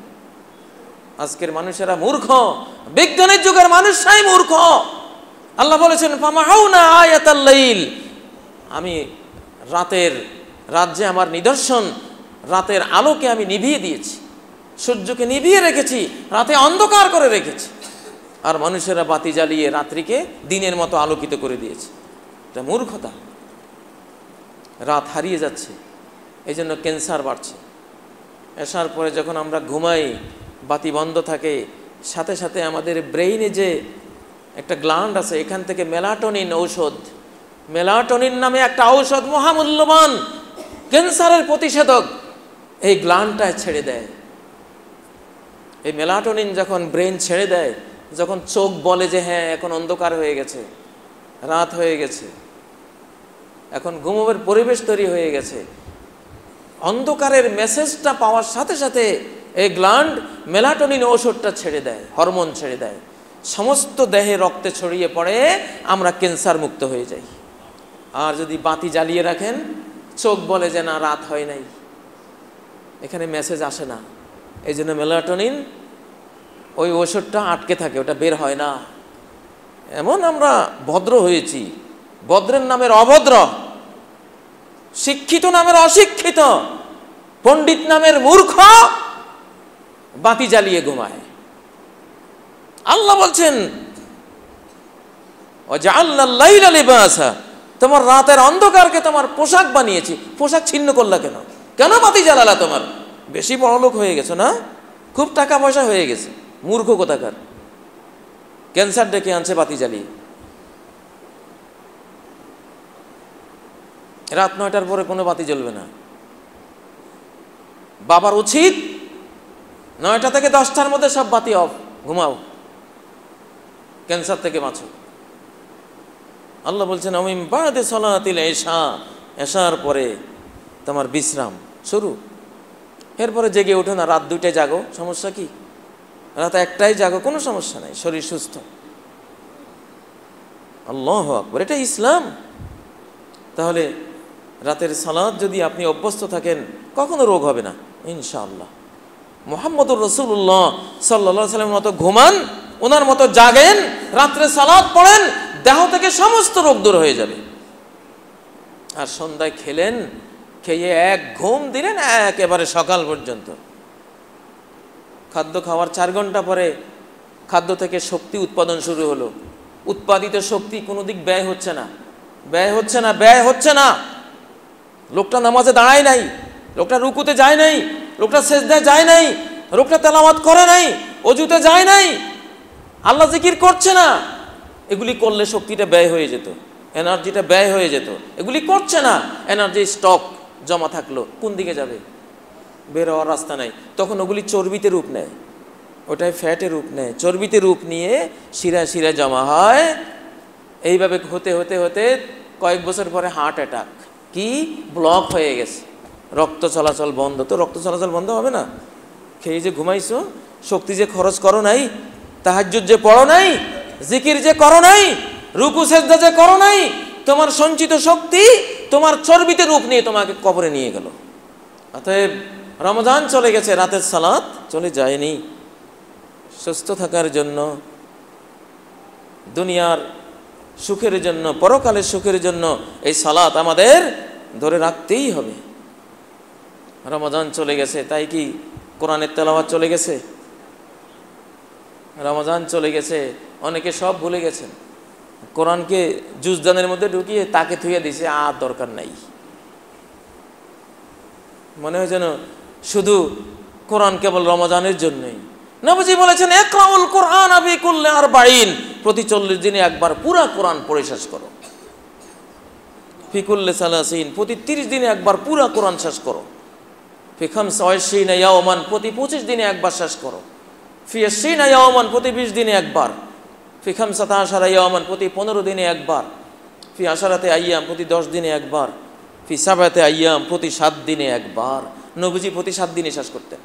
আজকের মানুষেরা মূর্খ, বিজ্ঞানের যুগের মানুষরাই মূর্খ। আল্লাহ বলেছেন ফামাউনা আয়াতাল লাইল, আমি রাত যে আমার নিদর্শন, রাতের আলোকে আমি নিভিয়ে দিয়েছি, সূর্যকে নিভিয়ে রেখেছি, রাতে অন্ধকার করে রেখেছি, আর মানুষেরা বাতি জ্বালিয়ে রাত্রিকে দিনের মতো আলোকিত করে দিয়েছে। এটা মূর্খতা, রাত হারিয়ে যাচ্ছে, এই জন্য ক্যান্সার বাড়ছে। এসার পরে যখন আমরা ঘুমাই, বাতি বন্ধ থাকে, সাথে সাথে আমাদের ব্রেইনে যে একটা গ্ল্যান্ড আছে, এখান থেকে মেলাটোনিন ঔষধ, মেলাটোনিন নামে একটা ঔষধ মহামূল্যবান ক্যান্সারের প্রতিষেধক, এই গ্ল্যান্ডটায় ছেড়ে দেয়। এই মেলাটোনিন যখন ব্রেন ছেড়ে দেয়, যখন চোখ বলে যে হ্যাঁ এখন অন্ধকার হয়ে গেছে, রাত হয়ে গেছে, এখন ঘুমাবার পরিবেশ তৈরি হয়ে গেছে, অন্ধকারের মেসেজটা পাওয়ার সাথে সাথে এই গ্ল্যান্ড মেলাটোনিন ঔষধটা ছেড়ে দেয়, হরমোন ছেড়ে দেয়, সমস্ত দেহে রক্তে ছড়িয়ে পড়ে, আমরা ক্যান্সার মুক্ত হয়ে যাই। আর যদি বাতি জ্বালিয়ে রাখেন, চোখ বলে যে না রাত হয় নাই, এখানে মেসেজ আসে না, এই জন্য মেলাটোনিন ওই ওষুধটা আটকে থাকে, ওটা বের হয় না। এমন আমরা ভদ্র হয়েছি, ভদ্রের নামের অভদ্র, শিক্ষিত নামের অশিক্ষিত, পণ্ডিত নামের মূর্খ, বাতি জ্বালিয়ে ঘুমায়। আল্লাহ বলছেন ওয়াজআলনাল লাইলা লিবাসা, তোমার রাতের অন্ধকারকে তোমার পোশাক বানিয়েছি। পোশাক ছিন্ন করলা কেন? কেন বাতি জ্বালালা? তোমার বেশি বড়লোক হয়ে গেছো না, খুব টাকা পয়সা হয়ে গেছে, মূর্খ কোথাকার। ক্যান্সার ডেকে আনছে বাতি জ্বালিয়ে। রাত 9টার পরে কোনো বাতি জ্বলবে না। বাবার উচিত 9টা থেকে 10টার মধ্যে সব বাতি অফ, ঘুমাও, ক্যান্সার থেকে বাঁচো। আল্লাহ বলছেন আমিন বাদে সালাতিল ইশা, এশার পরে তোমার বিশ্রাম শুরু। এরপরে জেগে ওঠো না, রাত 2টায় জাগো, সমস্যা কি? রাত 1টায় জাগো, কোনো সমস্যা নাই, শরীর সুস্থ। আল্লাহু আকবার, এটা ইসলাম। তাহলে রাতের সালাত যদি আপনি অভ্যস্ত থাকেন, কখনো রোগ হবে না ইনশাআল্লাহ। মুহাম্মদুর রাসূলুল্লাহ সাল্লাল্লাহু আলাইহি ওয়াসাল্লামের মতো ঘুমান, ওনার মতো জাগেন, রাত্রে সালাত পড়েন, দেহ থেকে সমস্ত রোগ দূর হয়ে যাবে। আর সন্ধ্যায় খেলেন, খেয়ে এক ঘুম দিলেন একেবারে সকাল পর্যন্ত। খাদ্য খাওয়ার 4 ঘন্টা পরে খাদ্য থেকে শক্তি উৎপাদন শুরু হলো। উৎপাদিত শক্তি কোনো দিক ব্যয় হচ্ছে না, ব্যয় হচ্ছে না, ব্যয় হচ্ছে না। লোকটা নামাজে দাঁড়ায় নাই, লোকটা রুকুতে যায় নাই, লোকটা সেজদায় যায় নাই, লোকটা তেলাওয়াত করে নাই, অজুতে যায় নাই, আল্লাহ জিকির করছে না। এগুলি করলে শক্তিটা ব্যয় হয়ে যেত, এনার্জিটা ব্যয় হয়ে যেত। এগুলি করছে না, এনার্জি স্টক জমা থাকলো, কোন দিকে যাবে? বের হওয়ার রাস্তা নাই। তখন ওগুলি চর্বিতে রূপ নেয়, ওটাই ফ্যাটে রূপ নেয়, চর্বিতে রূপ নিয়ে শিরায় শিরায় জমা হয়। এইভাবে হতে হতে হতে কয়েক বছর পরে হার্ট অ্যাটাক, কি ব্লক হয়ে গেছে, রক্ত চলাচল বন্ধ। তো রক্ত চলাচল বন্ধ হবে না? খেয়ে যে ঘুমাইছো, শক্তি যে খরচ করো নাই, তাহাজ্জুদ যে পড়ো নাই, জিকির যে করো নাই, রুকু সেজদা যে করো নাই, তোমার সঞ্চিত শক্তি তোমার চর্বিতে রূপ নিয়ে তোমাকে কবরে নিয়ে গেল। অতএব রমজান চলে গেছে, রাতের সালাত চলে যায়নি। সুস্থ থাকার জন্য, দুনিয়ার সুখের জন্য, পরকালের সুখের জন্য এই সালাত আমাদের ধরে রাখতেই হবে। রমজান চলে গেছে, তাই কি কোরআনের তেলাওয়াত চলে গেছে? রমজান চলে গেছে, অনেকে সব ভুলে গেছেন। কোরআনকে জুজদানের মধ্যে ঢুকিয়ে তাকে থুয়ে দিছে, আর দরকার নাই। মনে হয় যেন শুধু কোরআন কেবল রমজানের জন্যই। নবীজি বলেছেন ইকরাউল কোরআন ফি কুল্লি 40, প্রতি 40 দিনে একবার পুরো কোরআন পড়ে শেষ করো। ফি কুল্লি 30, প্রতি 30 দিনে একবার পুরো কোরআন শেষ করো। ফি খামসা ওয়া ইশরিনা ইয়াওমান, প্রতি 25 দিনে একবার শেষ করো। ফি 20 ইয়াওমান, প্রতি 20 দিনে একবার। ফি খামসাতা আশারা ইয়াওমান, প্রতি 15 দিনে একবার। ফি আশারাতে আইয়াম, প্রতি 10 দিনে একবার। ফি সাবাতে আইয়াম, প্রতি 7 দিনে একবার। নবীজি প্রতি 7 দিনে শেষ করতেন।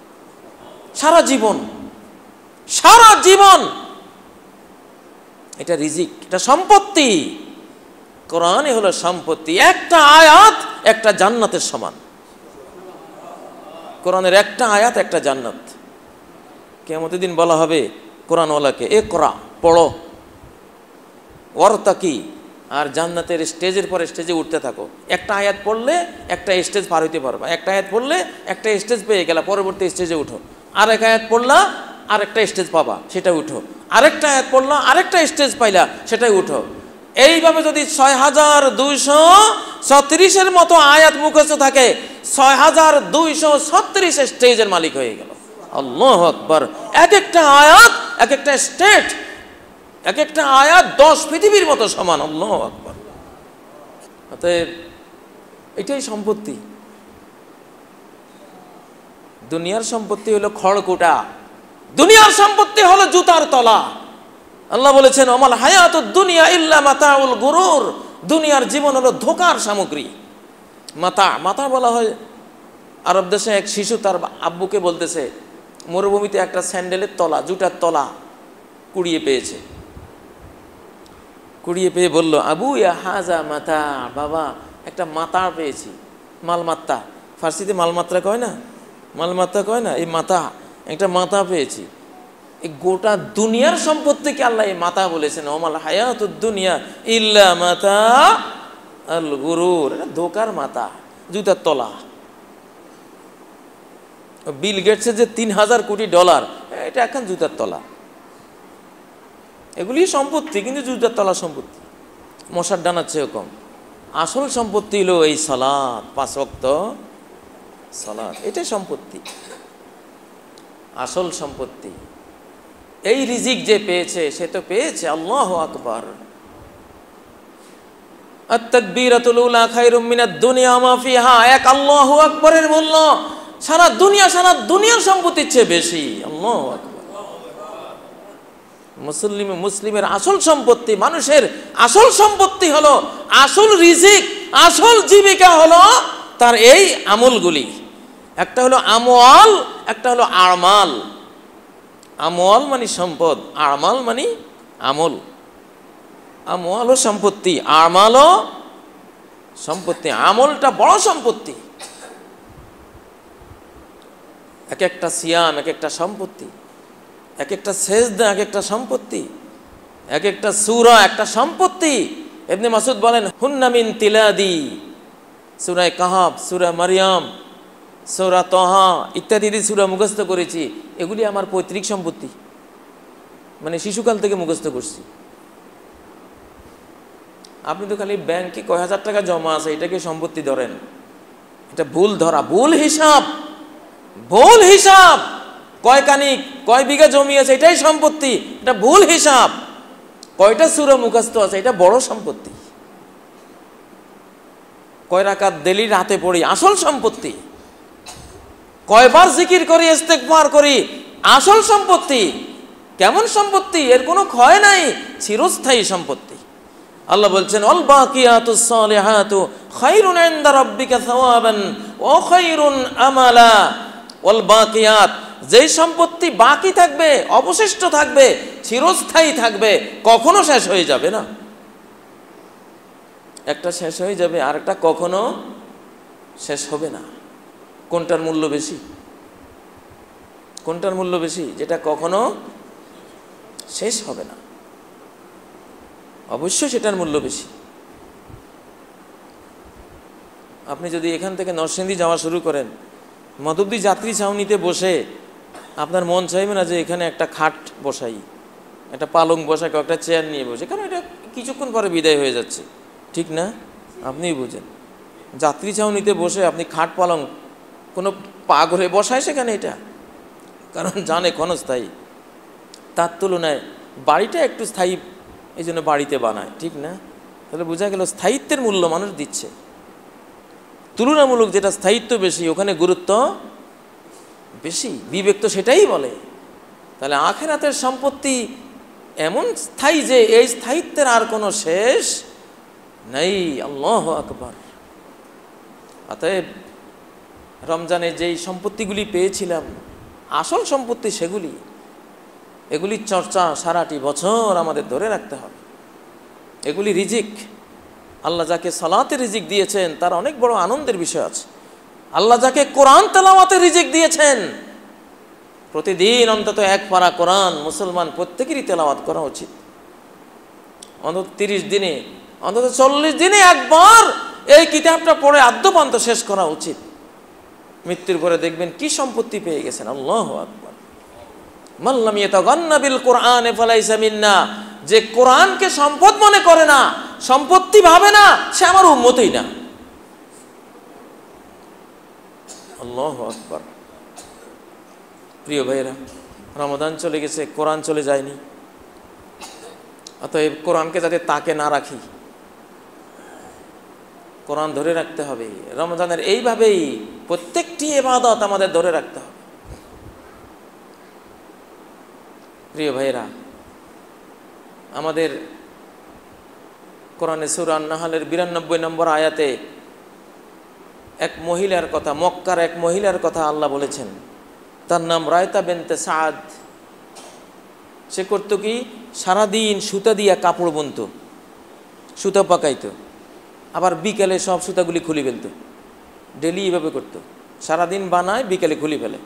সারা জীবন, সারা জীবন। এটা রিজিক, এটা সম্পত্তি। কোরআনই হলো সম্পত্তি। একটা আয়াত একটা জান্নাতের সমান। কোরআনের একটা আয়াত একটা জান্নাত। কিয়ামতের দিন বলা হবে কোরআনওয়ালাকে, ইকরা, পড়ো, ওয়ারতাকি, আর জান্নাতের স্টেজের পরে স্টেজে উঠতে থাকো। একটা আয়াত পড়লে একটা স্টেজ পার হইতে পারবা। একটা আয়াত পড়লে একটা স্টেজ পেয়ে গেলা, পরবর্তী স্টেজে উঠো। আরেক আয়াত পড়লা, আরেকটা স্টেজ পাবা, সেটা উঠো। আরেকটা আয়াত পড়লা, আরেকটা স্টেজ পাইলা, সেটাই উঠো। এইভাবে যদি 6236 মতো আয়াত মুখস্থ থাকে, 6236 স্টেজের মালিক হয়ে গেল। আল্লাহু আকবার। এক একটা আয়াত এক একটা স্টেট, এক একটা আয়াত 10 পৃথিবীর মতো সমান। আল্লাহু আকবার। অতএব এটাই সম্পত্তি। দুনিয়ার সম্পত্তি হলো খড়কুটা, দুনিয়ার সম্পত্তি হলো জুতার তলা। আল্লাহ বলেছেন, ওমাল হায়াতুদ দুনিয়া ইল্লা মাতাউল গুরুর। দুনিয়ার জীবন হলো ধোঁকার সামগ্রী। মাতা, মাতা বলা হয় আরব দেশে। এক শিশু তার আব্বুকে বলতেছে, মরুভূমিতে একটা স্যান্ডেলের তলা, জুতার তলা কুড়িয়ে পেয়েছে। কুড়িয়ে পেয়ে বলল, আবু ইয়া হাজা মাতা, বাবা একটা মাতা পেয়েছি। মালমাত্তা, ফার্সিতে মালমাত্রা কয় না, মালমাত্তা কয় না, এই মাতা, একটা মাতা পেয়েছি। এই গোটা দুনিয়ার সম্পত্তিকে আল্লাহ এই মাতা বলেছেন, ওমাল হায়াতুদ দুনিয়া ইল্লা মাতা আল গুরুর। এটা ধোকার মাতা, জুতার তলা। বিল গেটসের যে $3000 কোটি, এটা এখন জুতার তলা। এগুলি সম্পত্তি, কিন্তু জুতার তলা সম্পত্তি, মশার ডানার চেয়ে কম। আসল সম্পত্তি হলো এই সালাত, 5 ওয়াক্ত সালাত। এটাই সম্পত্তি, আসল সম্পত্তি। এই রিজিক যে পেয়েছে সে তো পেয়েছে। আল্লাহু আকবার। আত-তাকবীরাতুল উলা খায়রুম মিনাদ দুনিয়া মা ফিহা। এক আল্লাহু আকবারের মূল্য সারা দুনিয়ার সম্পত্তির চেয়ে বেশি। আল্লাহু আকবার। মুসলিমের আসল সম্পত্তি, মানুষের আসল সম্পত্তি হলো, আসল রিজিক, আসল জীবিকা হলো তার এই আমলগুলি। একটা হলো আমওয়াল, একটা হলো আমাল। আমওয়াল মানে সম্পদ, আমাল মানে আমল। আমওয়ালও সম্পত্তি, আমালও সম্পত্তি। আমলটা বড় সম্পত্তি। এক একটা সিয়াম এক একটা সম্পত্তি, এক একটা সেজদা এক একটা সম্পত্তি, এক একটা সূরা একটা সম্পত্তি। ইবনে মাসউদ বলেন, হুন্না মিন তিলাদি। সূরা কাহাফ, সূরা মারইয়াম, সূরা তাহা ইত্যাদি সূরা মুখস্থ করেছি। এগুলি আমার পৈতৃক সম্পত্তি, মানে শিশুকাল থেকে মুখস্থ করছি। আপনি তো খালি ব্যাংকে কয় হাজার টাকা জমা আছে, এটাকে সম্পত্তি ধরেন। এটা ভুল ধরা, ভুল হিসাব, ভুল হিসাব। কয় কানিক, কয় বিঘা জমি আছে, এটাই সম্পত্তি, এটা ভুল হিসাব। কয়টা সূরা মুখস্থ আছে, এটা বড় সম্পত্তি। কয় রাকাত ডেইলি রাতে পড়ি, আসল সম্পত্তি। কয়বার জিকির করি, ইস্তেগফার করি, আসল সম্পত্তি। কেমন সম্পত্তি? এর কোনো ক্ষয় নাই, চিরস্থায়ী সম্পত্তি। আল্লাহ বলছেন, আল বাকিয়াতুস সালিহাতু খায়রুন ইনদা রাব্বিকা সাওয়াবান ওয়া খায়রুন আমালা। ওয়াল বাকিয়াত, যেই সম্পত্তি বাকি থাকবে, অবশিষ্ট থাকবে, চিরস্থায়ী থাকবে, কখনো শেষ হয়ে যাবে না। একটা শেষ হয়ে যাবে, আর একটা কখনো শেষ হবে না। কোনটার মূল্য বেশি? কোনটার মূল্য বেশি? যেটা কখনো শেষ হবে না, অবশ্যই সেটার মূল্য বেশি। আপনি যদি এখান থেকে নরসিংদী যাওয়া শুরু করেন, মধুবদী যাত্রী ছাউনিতে বসে আপনার মন চাইবে না যে এখানে একটা খাট বসাই, একটা পালং বসাই, একটা চেয়ার নিয়ে বসে, কারণ এটা কিছুক্ষণ পরে বিদায় হয়ে যাচ্ছে, ঠিক না? আপনিই বুঝেন। যাত্রী ছাউনিতে বসে আপনি খাট পালং কোনো পাগলে বসায় সেখানে, এটা কারণ জানে ক্ষণস্থায়ী। তার তুলনায় বাড়িটা একটু স্থায়ী, এই জন্য বাড়িতে বানায়, ঠিক না? তাহলে বোঝা গেল স্থায়িত্বের মূল্য মানুষ দিচ্ছে। তুলনামূলক যেটা স্থায়িত্ব বেশি, ওখানে গুরুত্ব বেশি, বিবেক তো সেটাই বলে। তাহলে আখিরাতের সম্পত্তি এমন স্থায়ী যে এই স্থায়িত্বের আর কোনো শেষ নেই। আল্লাহু আকবার। অতএব রমজানে যেই সম্পত্তিগুলি পেয়েছিলাম, আসল সম্পত্তি সেগুলি, এগুলির চর্চা সারাটি বছর আমাদের ধরে রাখতে হবে। এগুলি রিজিক। আল্লাহ যাকে সালাতের রিজিক দিয়েছেন তার অনেক বড় আনন্দের বিষয় আছে। আল্লাহ যাকে কোরআন তেলাওয়াতের রিজিক দিয়েছেন, প্রতিদিন অন্তত এক পারা কোরআন মুসলমান প্রত্যেকেরই তেলাওয়াত করা উচিত। অন্তত 30 দিনে, অন্তত 40 দিনে একবার এই কিতাবটা পড়ে আদ্যপান্ত শেষ করা উচিত। মৃত্যুর পরে দেখবেন কি সম্পত্তি পেয়ে গেছেন। আল্লাহু আকবার। মান লাম ইয়াতাগান্না বিল কুরআনে ফালাইসা মিন্না। যে কোরআনকে সম্পদ মনে করে না, সম্পত্তি ভাবে না, সে আমার উম্মতই না। আল্লাহু আকবার। প্রিয় ভাইয়েরা, রমাদান চলে গেছে, কোরআন চলে যায়নি। অতএব কোরআনকে যাতে তাকে না রাখি, কোরআন ধরে রাখতে হবে। রমজানের এইভাবেই প্রত্যেকটি ইবাদত আমাদের ধরে রাখতে হবে। প্রিয় ভাইয়েরা, আমাদের কোরআনে সূরা আন-নাহলের 92 নম্বর আয়াতে এক মহিলার কথা, মক্কার এক মহিলার কথা আল্লাহ বলেছেন। তার নাম রায়তা বিনতে সাদ। সে করতো কি, সারাদিন সুতা দিয়া কাপড় বুনতো, সুতা পাকাইতো, আবার বিকেলে সব সুতাগুলি খুলে ফেলতো। ডেলি এভাবে করতো, সারাদিন বানায়, বিকেলে খুলে ফেলে।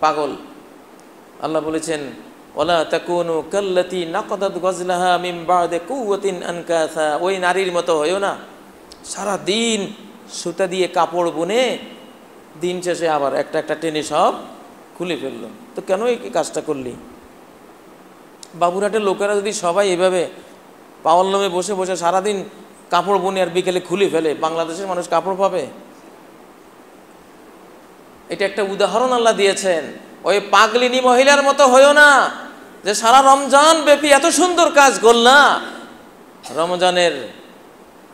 পাগল। আল্লাহ বলেছেন, ওয়ালা তাকুনু কাল্লাতী নাকাদাত গাজলাহা মিন বা'দি কুওয়াতিন আনকাসা। ওই নারীর মতো হইও না, সারাদিন সুতা দিয়ে কাপড় বুনে দিন শেষে আবার একটা একটা টেনে সব খুলে ফেললো। তো কেন এই কাজটা করলি? বাবুরহাটের লোকেরা যদি সবাই এভাবে পাওয়াল্লমে বসে বসে সারাদিন কাপড় বুনে আর বিকেলে খুলে ফেলে, বাংলাদেশের মানুষ কাপড় পাবে? এটা একটা উদাহরণ আল্লাহ দিয়েছেন। ওই পাগলিনী মহিলার মতো হইও না যে সারা রমজান ব্যাপী এত সুন্দর কাজ করলা, রমজানের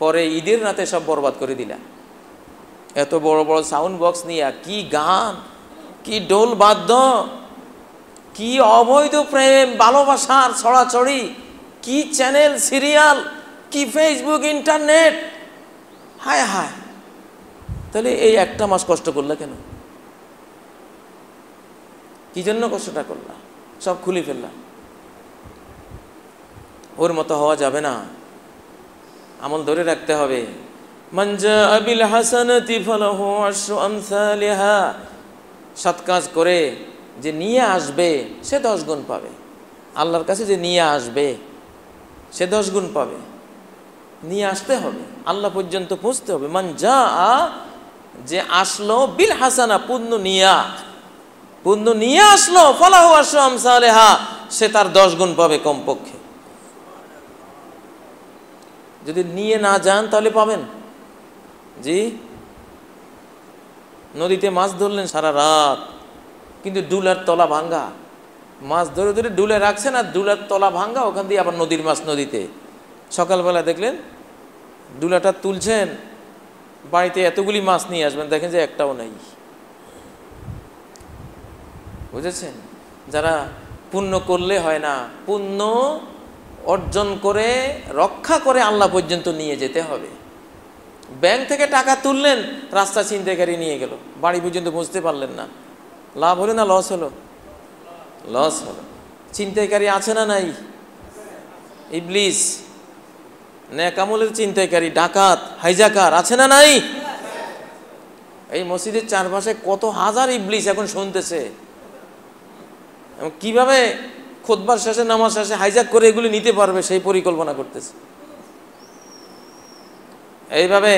পরে ঈদের রাতে সব বরবাদ করে দিলা। এত বড় বড় সাউন্ড বক্স নিয়ে কি গান, কি ডোল বাদ্য, কি অবৈধ প্রেম ভালোবাসার ছড়াছড়ি, কি চ্যানেল সিরিয়াল, কি ফেসবুক ইন্টারনেট। হায় হায়। তাহলে এই একটা মাস কষ্ট করলা কেন? কি জন্য কষ্টটা করলা? সব খুলে ফেললা। ওর মতো হওয়া যাবে না, আমল ধরে রাখতে হবে। মান জাআ বিল হাসানাতি ফালাহু আশরু আমসালিহা। সৎ কাজ করে যে নিয়ে আসবে সে 10 গুণ পাবে। আল্লাহর কাছে যে নিয়ে আসবে সে 10 গুণ পাবে। নিয়ে আসতে হবে, আল্লাহ পর্যন্ত পৌঁছতে হবে। মান জাআ, যে আসলো, বিল হাসানা, পুণ্য নিয়ে আসলো, ফালাহু আশরু আমসালিহা, সে তার 10 গুণ পাবে কমপক্ষে। যদি নিয়ে না যান তাহলে পাবেন? জি, নদীতে মাছ ধরলেন সারা রাত, কিন্তু ডুলার তলা ভাঙ্গা, মাছ ধরে ধরে ডুলে রাখছেন আর ডুলার তলা ভাঙ্গা, ওখান দিয়ে আবার নদীর মাছ নদীতে। সকালবেলা দেখলেন ডুলাটা তুলছেন, বাড়িতে এতগুলি মাছ নিয়ে আসবেন, দেখেন যে একটাও নেই। বুঝেছেন? যারা পুণ্য করলে হয় না, পুণ্য অর্জন করে রক্ষা করে আল্লাহ পর্যন্ত নিয়ে যেতে হবে। ব্যাংক থেকে টাকা তুললেন, রাস্তা ছিনতাইকারী নিয়ে গেল, বাড়ি পর্যন্ত বুঝতে পারলেন না। লাভ হলো না লস হলো? লস হলো। ছিনতাইকারী আছে না নাই? ইবলিস, নেকামলের ছিনতাইকারী, ডাকাত, হাইজাকার আছে না নাই? এই মসজিদের চারপাশে কত হাজার ইবলিস এখন শুনতেছে কিভাবে খুতবার শেষে, নামাজ শেষে হাইজাক করে এগুলি নিতে পারবে সেই পরিকল্পনা করতেছে। এইভাবে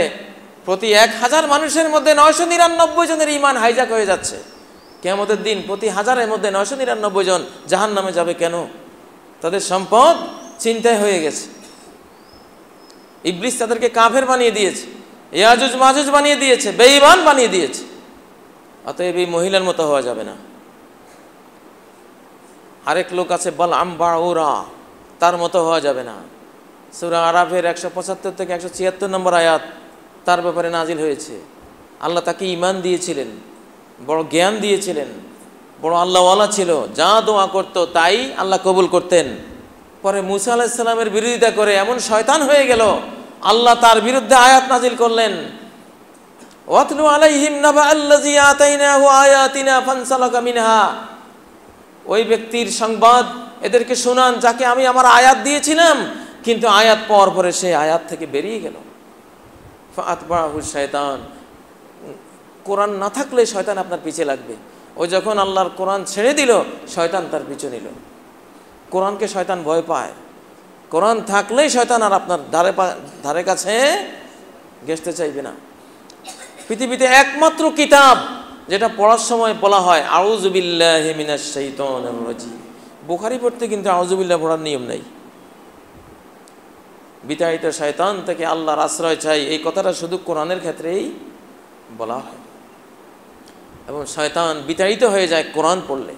প্রতি 1000 মানুষের মধ্যে 999 জনের ঈমান হাইজাক হয়ে যাচ্ছে। কিয়ামতের দিন প্রতি 1000-এর মধ্যে 999 জন জাহান্নামে যাবে। কেন? তাদের সম্পদ ছিনতাই হয়ে গেছে। ইবলিস তাদেরকে কাফের বানিয়ে দিয়েছে, ইয়াজুজ মাজুজ বানিয়ে দিয়েছে, বেঈমান বানিয়ে দিয়েছে। অতএব এই মহিলার মতো হওয়া যাবে না। আরেক লোক আছে বালআম বাউরা, তার মতো হওয়া যাবে না। সূরা আরাফের 175 থেকে 176 নম্বর আয়াত তার ব্যাপারে নাজিল হয়েছে। আল্লাহ তাকে ঈমান দিয়েছিলেন, বড় জ্ঞান দিয়েছিলেন, বড় আল্লাহওয়ালা ছিল, যা দোয়া করত তাই আল্লাহ কবুল করতেন। পরে মুসা আলাইহিস সালামের বিরোধিতা করে এমন শয়তান হয়ে গেল, আল্লাহ তার বিরুদ্ধে আয়াত নাজিল করলেন, ওয়াতলু আলাইহিম নাবা আল্লাযী আতাইনাহু আয়াতিনা ফানসালাকা মিনহা। ওই ব্যক্তির সংবাদ এদেরকে শোনান যাকে আমি আমার আয়াত দিয়েছিলাম, কিন্তু আয়াত পাওয়ার পরে সে আয়াত থেকে বেরিয়ে গেল। ফাআতবাহু শায়তান। কোরআন না থাকলে শয়তান আপনার পিছে লাগবে। ও যখন আল্লাহর কোরআন ছেড়ে দিল, শয়তান তার পিছু নিল। কোরআনকে শয়তান ভয় পায়। কোরআন থাকলেই শয়তান আর আপনার ধারে কাছে ঘেঁষতে চাইবে না। পৃথিবীতে একমাত্র কিতাব যেটা পড়ার সময় বলা হয় আউযু বিল্লাহি মিনাশ শাইতানির রাজিম। বুখারী পড়তে কিন্তু আউযু বিল্লাহ পড়ার নিয়ম নাই। বিতাড়িত শয়তান থেকে আল্লাহর আশ্রয় চাই, এই কথাটা শুধু কোরআনের ক্ষেত্রেই বলা হয়। এবং শয়তান বিতাড়িত হয়ে যায় কোরআন পড়লে,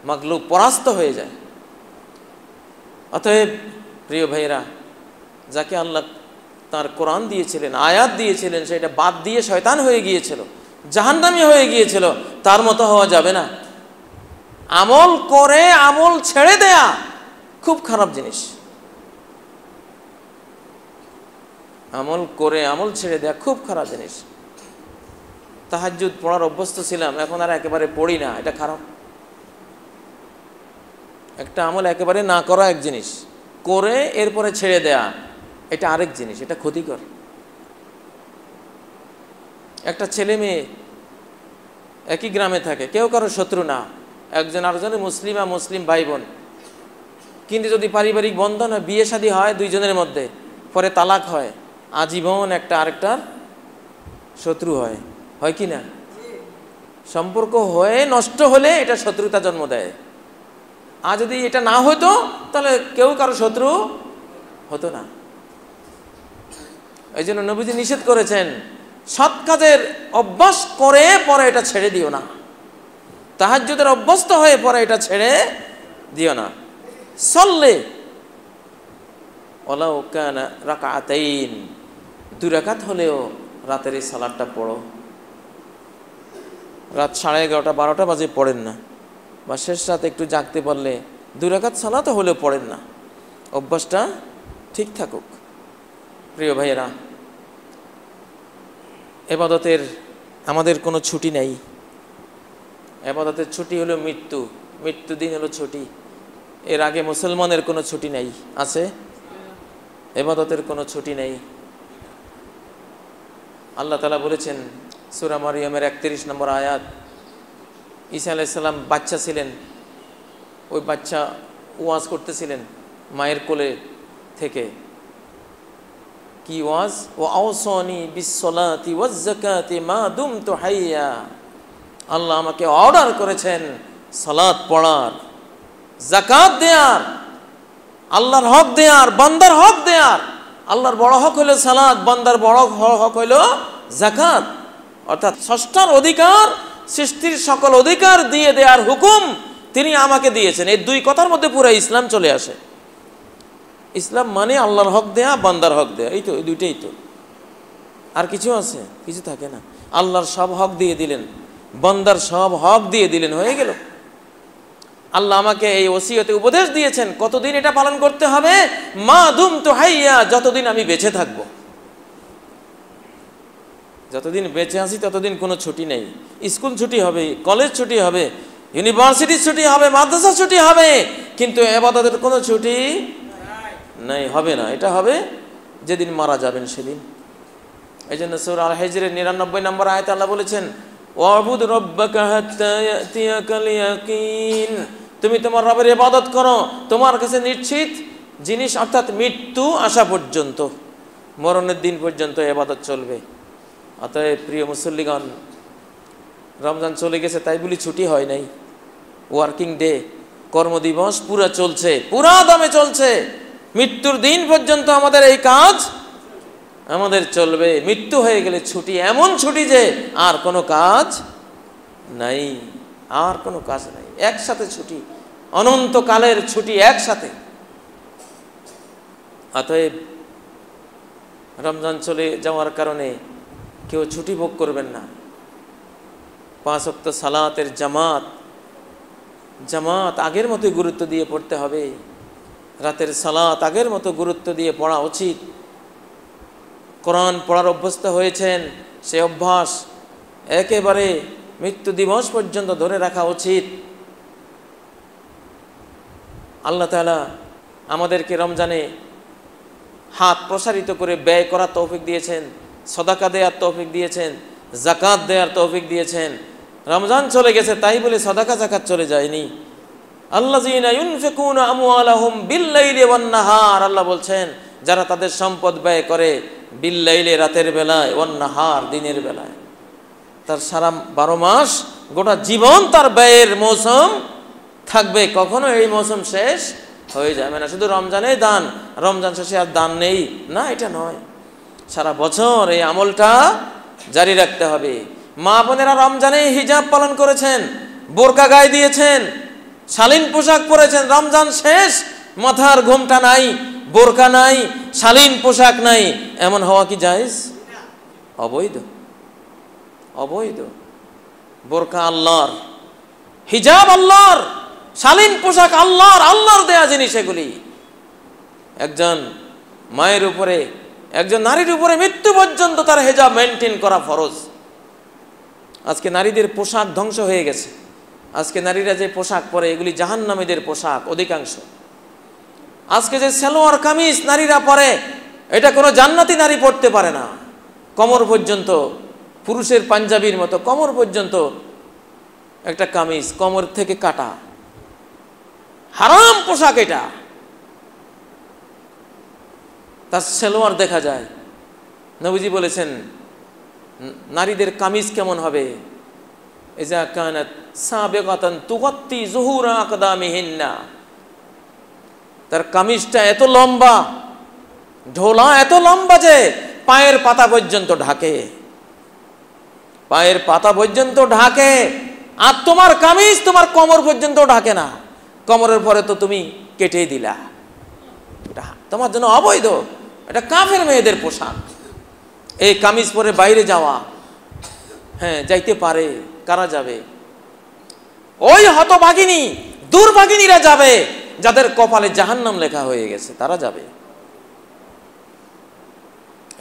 মাগলুব পরাস্ত হয়ে যায়। অতএব প্রিয় ভাইয়েরা, যাকে আল্লাহ তার কোরআন দিয়েছিলেন, আয়াত দিয়েছিলেন, সেটা বাদ দিয়ে শয়তান হয়ে গিয়েছিল, জাহান্নামী হয়ে গিয়েছিল, তার মতো হওয়া যাবে না। আমল করে আমল ছেড়ে দেয়া খুব খারাপ জিনিস। আমল করে আমল ছেড়ে দেয়া খুব খারাপ জিনিস। তাহাজ্জুদ পড়ার অভ্যস্ত ছিলাম, এখন আর একেবারে পড়ি না, এটা খারাপ। একটা আমল একেবারে না করা এক জিনিস, করে এরপরে ছেড়ে দেয়া এটা আরেক জিনিস, এটা ক্ষতিকর। একটা ছেলে মেয়ে একই গ্রামে থাকে, কেউ কারো শত্রু না, একজন আরেকজনের মুসলিম ভাই বোন, কিন্তু যদি পারিবারিক বন্ধন হয়, বিয়ে শাদী হয় দুইজনের মধ্যে, পরে তালাক হয়, আজীবন একটা আরেকটার শত্রু হয়, হয় কি না? সম্পর্ক হয়ে নষ্ট হলে এটা শত্রুতা জন্ম দেয়। আর যদি এটা না হতো তাহলে কেউ কারো শত্রু হতো না। এই জন্য নবীজি নিষেধ করেছেন, সৎ কাজের অভ্যাস করে পরে এটা ছেড়ে দিও না, তাহাজ্জুদের অভ্যস্ত হয়ে পরে এটা ছেড়ে দিও না। সল্লে ওয়ালাউ কানা রাকাতাইন, 2 রাকাত হলেও রাতের এই সালাতটা পড়ো। রাত 11:30 12টা বাজে পড়েন না, বা শেষ রাতে একটু জাগতে পারলে 2 রাকাত সালাতও হলেও পড়েন না। অভ্যাসটা ঠিক থাকুক। প্রিয় ভাইয়েরা, ইবাদতের আমাদের কোনো ছুটি নেই। ইবাদতের ছুটি হলো মৃত্যু দিন হলো ছুটি। এর আগে মুসলমানের কোনো ছুটি নেই, আছে? ইবাদতের কোনো ছুটি নেই। আল্লাহ তাআলা বলেছেন সূরা মারইয়ামের 31 নম্বর আয়াত, ঈসা আলাইহিস সালাম বাচ্চা ছিলেন, ওই বাচ্চা ওয়াজ করতেছিলেন মায়ের কোলে থেকে। কি ওয়াজ? ওয়া আওসানি বিস-সালাতি ওয়াজ-যাকাতি মা দুমতু হাইয়া। আল্লাহ আমাকে অর্ডার করেছেন সালাত পড়ার, যাকাত দেয়ার, আল্লাহর হক দেয়ার, বান্দার হক দেয়ার। আল্লাহর বড় হক হলো সালাত, বান্দার বড় হক হলো যাকাত। অর্থাৎ স্রষ্টার অধিকার, সৃষ্টির সকল অধিকার দিয়ে দেওয়ার হুকুম তিনি আমাকে দিয়েছেন। এই 2 কথার মধ্যে পুরো ইসলাম চলে আসে। ইসলাম মানে আল্লাহর হক দেয়া, বান্দার হক দেয়া, এই তো, এই 2টাই তো। আর কিছু আছে? কিছু থাকে না। আল্লাহর সব হক দিয়ে দিলেন, বান্দার সব হক দিয়ে দিলেন, হয়ে গেল। আল্লাহ আমাকে এই ওসিয়তে উপদেশ দিয়েছেন কতদিন এটা পালন করতে হবে? মা দুমতু হাইয়া, যতদিন আমি বেঁচে থাকবো। যতদিন বেঁচে আছি ততদিন কোনো ছুটি নেই। স্কুল ছুটি হবে, কলেজ ছুটি হবে, ইউনিভার্সিটি ছুটি হবে, মাদ্রাসা ছুটি হবে, কিন্তু ইবাদতের কোনো ছুটি নাই, হবে না। এটা হবে যেদিন মারা যাবেন সেদিন। এই জন্য সূরা আল হিজরের 99 নম্বর আয়াতে আল্লাহ বলেছেন, ওয়াবুদ রাব্বাকা হাত্তা ইয়াতিয়াকাল ইয়াকিন। তুমি তোমার রবের ইবাদত করো তোমার কাছে নিশ্চিত জিনিস, অর্থাৎ মৃত্যু আসা পর্যন্ত, মরণের দিন পর্যন্ত ইবাদত চলবে। অতএব প্রিয় মুসল্লিগণ, রমজান চলে গেছে তাই বলি ছুটি হয় নাই। ওয়ার্কিং ডে, কর্মদিবস পুরা চলছে, পুরা দমে চলছে। মৃত্যুর দিন পর্যন্ত আমাদের এই কাজ আমাদের চলবে। মৃত্যু হয়ে গেলে ছুটি, এমন ছুটি যে আর কোনো কাজ নাই, আর কোনো কাজ নাই, একসাথে ছুটি, অনন্তকালের ছুটি একসাথে। অতএব রমজান চলে যাওয়ার কারণে কেউ ছুটি ভোগ করবেন না। 5 ওয়াক্ত সালাতের জামাত আগের মতোই গুরুত্ব দিয়ে পড়তে হবে। রাতের সালাত আগের মতো গুরুত্ব দিয়ে পড়া উচিত। কোরআন পড়ার অভ্যস্ত হয়েছেন, সে অভ্যাস একেবারে মৃত্যু দিবস পর্যন্ত ধরে রাখা উচিত। আল্লাহ তাআলা আমাদেরকে রমজানে হাত প্রসারিত করে ব্যয় করার তৌফিক দিয়েছেন, সদাকা দেওয়ার তৌফিক দিয়েছেন, যাকাত দেওয়ার তৌফিক দিয়েছেন। রমজান চলে গেছে তাই বলে সদাকা যাকাত চলে যায়নি। আল্লাযীনা ইউনফিকুনা আমওয়ালাহুম বিল-লাইলি ওয়ান-নাহার, আল্লাহ বলছেন যারা তাদের সম্পদ ব্যয় করে বিল-লাইলি রাতের বেলায়, ওয়ান-নাহার দিনের বেলায়, তার সারা 12 মাস গোটা জীবন তার ব্যয়ের মৌসুম থাকবে, কখনো এই মৌসুম শেষ হয়ে যাবে না। শুধু রমজানেই দান, রমজান শেষে আর দান নেই না, এটা নয়। সারা বছর এই আমলটা জারি রাখতে হবে। মা বোনেরা রমজানে হিজাব পালন করেছেন, বোরকা গায়ে দিয়েছেন, শালীন পোশাক পরেছেন, রমজান শেষ মাথার ঘোমটা নাই, বোরকা নাই, শালীন পোশাক নাই, এমন হওয়া কি জায়েজ? অবৈধ, অবৈধ। বোরকা আল্লাহর, হিজাব আল্লাহর, শালীন পোশাক আল্লাহর, আল্লাহর দেয়া জিনিস এগুলি। একজন মায়ের উপরে, একজন নারীর উপরে মৃত্যু পর্যন্ত তার হিজাব মেনটেন করা ফরজ। আজকে নারীদের পোশাক ধ্বংস হয়ে গেছে। আজকে নারীরা যে পোশাক পরে এগুলি জাহান্নামীদের পোশাক অধিকাংশ। আজকে যে সালোয়ার কামিজ নারীরা পরে, এটা কোনো জান্নাতি নারী পরতে পারে না। কোমর পর্যন্ত, পুরুষের পাঞ্জাবির মতো কোমর পর্যন্ত একটা কামিজ, কোমর থেকে কাটা, হারাম পোশাক এটা। তার সালোয়ার দেখা যায়। নবীজি বলেছেন নারীদের কামিজ কেমন হবে? ইজা কানাত সাবিগাতান তুগাত্তি যুহুরা আকদামিহিন্না, তার কামিজটা এত লম্বা, ঢোলা এত লম্বা যে পায়ের পাতা পর্যন্ত ঢাকে, পায়ের পাতা পর্যন্ত ঢাকে। আর তোমার কামিজ তোমার কোমর পর্যন্ত ঢাকে না, কোমরের পরে তো তুমি কেটেই দিলা, এটা তোমার জন্য অবৈধ। এটা কাফের মেয়েদের পোশাক। এই কামিজ পরে বাইরে যাওয়া, হ্যাঁ যাইতে পারে, কারা যাবে? ওই হতভাগিনী দুর্ভাগিনীরা যাবে যাদের কপালে জাহান্নাম লেখা হয়ে গেছে, তারা যাবে।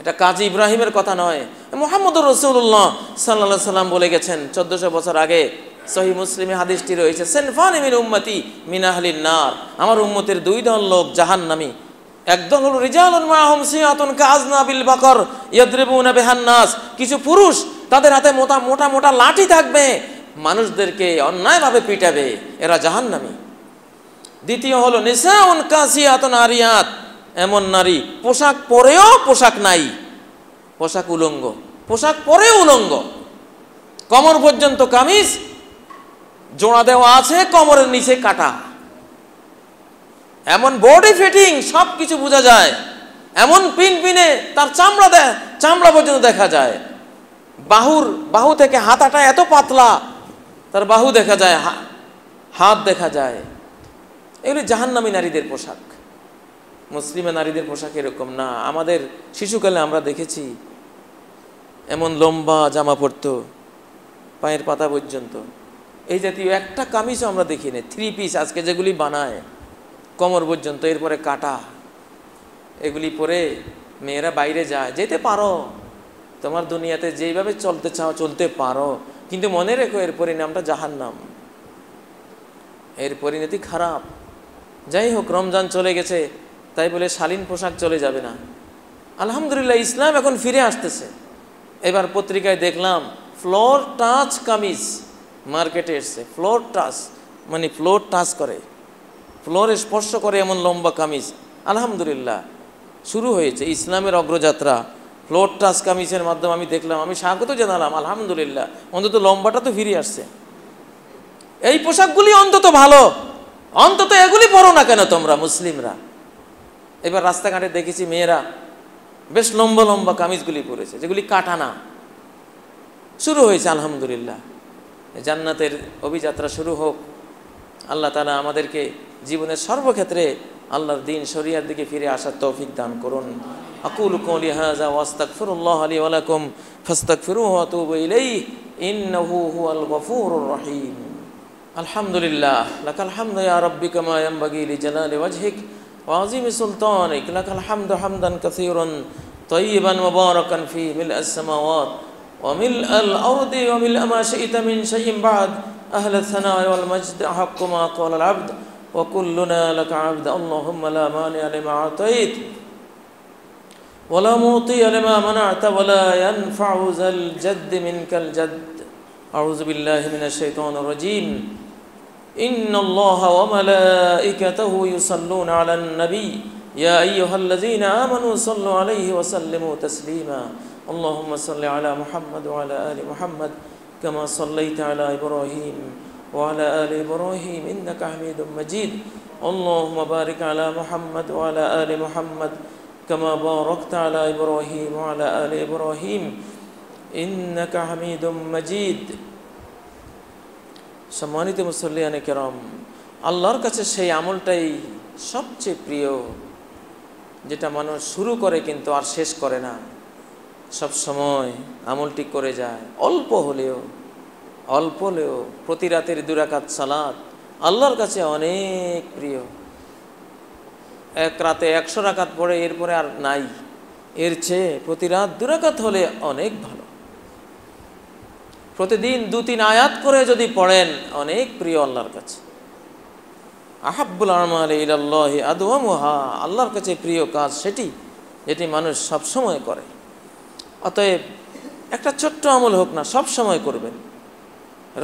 এটা কাজী ইব্রাহিমের কথা নয়, মুহাম্মদুর রাসূলুল্লাহ সাল্লাল্লাহু আলাইহি সাল্লাম বলে গেছেন 1400 বছর আগে। সহিহ মুসলিমে হাদিসটি রয়েছে, সিনফানি মিন উম্মতি মিন আহলিন নার, আমার উম্মতের 2 দল লোক জাহান্নামী। একদল হলো রিজালুন মাহুম সিয়াতুন কাযনাবিল বাকর ইয়াদরিবুনা বিহান নাস, কিছু পুরুষ তাদের হাতে মোটা মোটা মোটা লাঠি থাকবে, মানুষদেরকে অন্যায়ভাবে পিটাবে, এরা জাহান্নামী। দ্বিতীয় হলো নিসাউন কাসিয়াতুন আরিয়াত, এমন নারী পোশাক পরেও পোশাক নাই, পোশাক উলঙ্গ, পোশাক পরেও উলঙ্গ, কোমর পর্যন্ত কামিজ, জোড়া দেওয়া আছে, কোমরের নিচে কাটা, এমন বডি ফিটিং সব কিছু বোঝা যায়, এমন পিন পিনে তার চামড়া পর্যন্ত দেখা যায়, বাহু থেকে হাতাটা এত পাতলা, তার বাহু দেখা যায়, হাত দেখা যায়। এগুলি জাহান্নামী নারীদের পোশাক। মুসলিমে নারীদের পোশাক এরকম না। আমাদের শিশুকালে আমরা দেখেছি এমন লম্বা জামা পরতো পায়ের পাতা পর্যন্ত, এই জাতীয় একটা কামিজও আমরা দেখি না। 3 পিস আজকে যেগুলি বানায় কোমর পর্যন্ত, এরপরে কাটা, এগুলি পরে মেয়েরা বাইরে যায়। যেতে পারো, তোমার দুনিয়াতে যেইভাবে চলতে চাও চলতে পারো, কিন্তু মনে রেখো এর পরিণামটা জাহান্নাম, এর পরিণতি খারাপ। যাই হোক, রমজান চলে গেছে তাই বলে শালীন পোশাক চলে যাবে না। আলহামদুলিল্লাহ, ইসলাম এখন ফিরে আসতেছে। এবার পত্রিকায় দেখলাম ফ্লোর টাচ কামিজ মার্কেটে এসছে। ফ্লোর টাচ মানে ফ্লোর টাচ করে, ফ্লোরে স্পর্শ করে এমন লম্বা কামিজ। আলহামদুলিল্লাহ, শুরু হয়েছে ইসলামের অগ্রযাত্রা। ফ্লোর টাচ কামিজের মাধ্যমে আমি দেখলাম, আমি স্বাগত জানালাম, আলহামদুলিল্লাহ, অন্তত লম্বাটা তো ফিরে আসছে। এই পোশাকগুলি অন্তত ভালো, অন্তত এগুলি পরো না কেন তোমরা মুসলিমরা? এবার রাস্তাঘাটে দেখেছি মেয়েরা বেশ লম্বা লম্বা কামিজগুলি পরেছে, যেগুলি কাটা না। শুরু হয়েছে আলহামদুলিল্লাহ, জান্নাতের অভিযাত্রা শুরু হোক। আল্লাহ তাআলা আমাদেরকে জীবনের সর্বক্ষেত্রে আল্লাহর দিন শরিয়ার দিকে ফিরে আসার তৌফিক দান করুন। আকুলু কওলি হাযা ওয়া আস্তাগফিরুল্লাহ লি ওয়া লাকুম ফাস্তাগফিরুহু ওয়া তুবু ইলাইহি ইন্নাহু হুয়াল গফুরুর রহিম। আলহামদুলিল্লাহ, লাকাল হামদু ইয়া রাব্বি কামা ইয়ানবাগি লিজালালি ওয়াজহিক ওয়া আযীমি সুলতানিক, লাকাল হামদু হামদান কাসীরান তাইয়িবান মুবারাকান ফি মিলআস সামাওয়াত ওয়া মিলআল আরদি ওয়া মিলআ মা শি'তা মিন শাইইন বা'দ আহলাস সানা'i ওয়াল majd আহাক্কু মা ক্বালাল আবদ ওয়া কুল্লুনা লাকা আবদ। আল্লাহুম্মা লা মানি'a লিমা আ'তাইত ওয়া লা মু'তি'a লিমা মানা'তা ওয়া লা ইয়ানফা'ু যাল জাদ্দি মিনকাল জাdd। আউযু বিল্লাহি মিনাশ শাইতানির রাজীম। ইন্নাল্লাহা ওয়া মালাইকাতাহু ইউসাল্লুনা আলান নবী ইয়া আইয়ুহাল্লাযীনা আমানু সাল্লু আলাইহি ওয়া সাল্লিমু তাসলিমা। আল্লাহুম্মা সাল্লি আলা মুহাম্মাদ ওয়া আলা আলি মুহাম্মাদ কামা সাল্লাইতা আলা ইব্রাহিম ওয়া আলা আলি ইব্রাহিম ইন্নাকা হামিদুম মাজিদ। আল্লাহুম্মা বারিক আলা মুহাম্মাদ ওয়া আলা আলি মুহাম্মাদ কামা বারাকতা আলা ইব্রাহিম ওয়া আলা আলি ইব্রাহিম ইন্নাকা হামিদুম মাজিদ। সম্মানিত মুসল্লিয়ানে কেরাম, আল্লাহর কাছে সেই আমলটাই সবচেয়ে প্রিয় যেটা মানুষ শুরু করে কিন্তু আর শেষ করে না, সব সময় আমলটি করে যায়। অল্প হলেও প্রতি রাতের 2 রাকাত সালাত আল্লাহর কাছে অনেক প্রিয়। এক রাতে 100 রাকাত পড়ে এরপরে আর নাই, এর চেয়ে প্রতি রাত 2 রাকাত হলে অনেক ভালো। প্রতিদিন 2-3 আয়াত করে যদি পড়েন অনেক প্রিয় আল্লাহর কাছে। আহাব্বুল আমালি ইলাল্লাহি আদওয়ামুহা, আল্লাহর কাছে প্রিয় কাজ সেটি যেটি মানুষ সব সময় করে। অতএব একটা ছোট্ট আমল হোক না, সব সময় করবেন।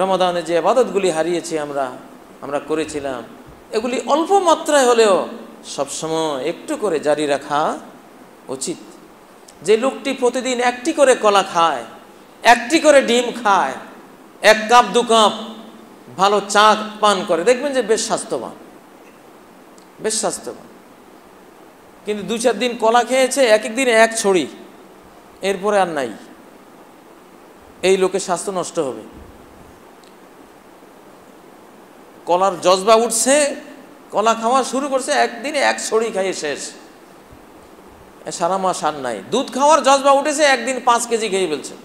রমাদানে যে ইবাদতগুলি হারিয়েছি আমরা করেছিলাম, এগুলি অল্প মাত্রায় হলেও সব সময় একটু করে জারি রাখা উচিত। যে লোকটি প্রতিদিন 1টি করে কলা খায়, 1টি করে ডিম খায়, 1 কাপ 2 কাপ ভালো চা পান করে, দেখবেন যে বেশ স্বাস্থ্যবান। কিন্তু 2-4 দিন কলা খেয়েছে, এক দিনে 1 ছড়ি, এরপরে আর নাই, এই লোকের স্বাস্থ্য নষ্ট হবে। কলার জজবা উঠছে, কলা খাওয়া শুরু করছে, একদিনে 1 ছড়ি খাইয়ে শেষ, সারা মাস আর নাই। দুধ খাওয়ার জজবা উঠেছে, একদিন 5 কেজি খেয়ে ফেলছে,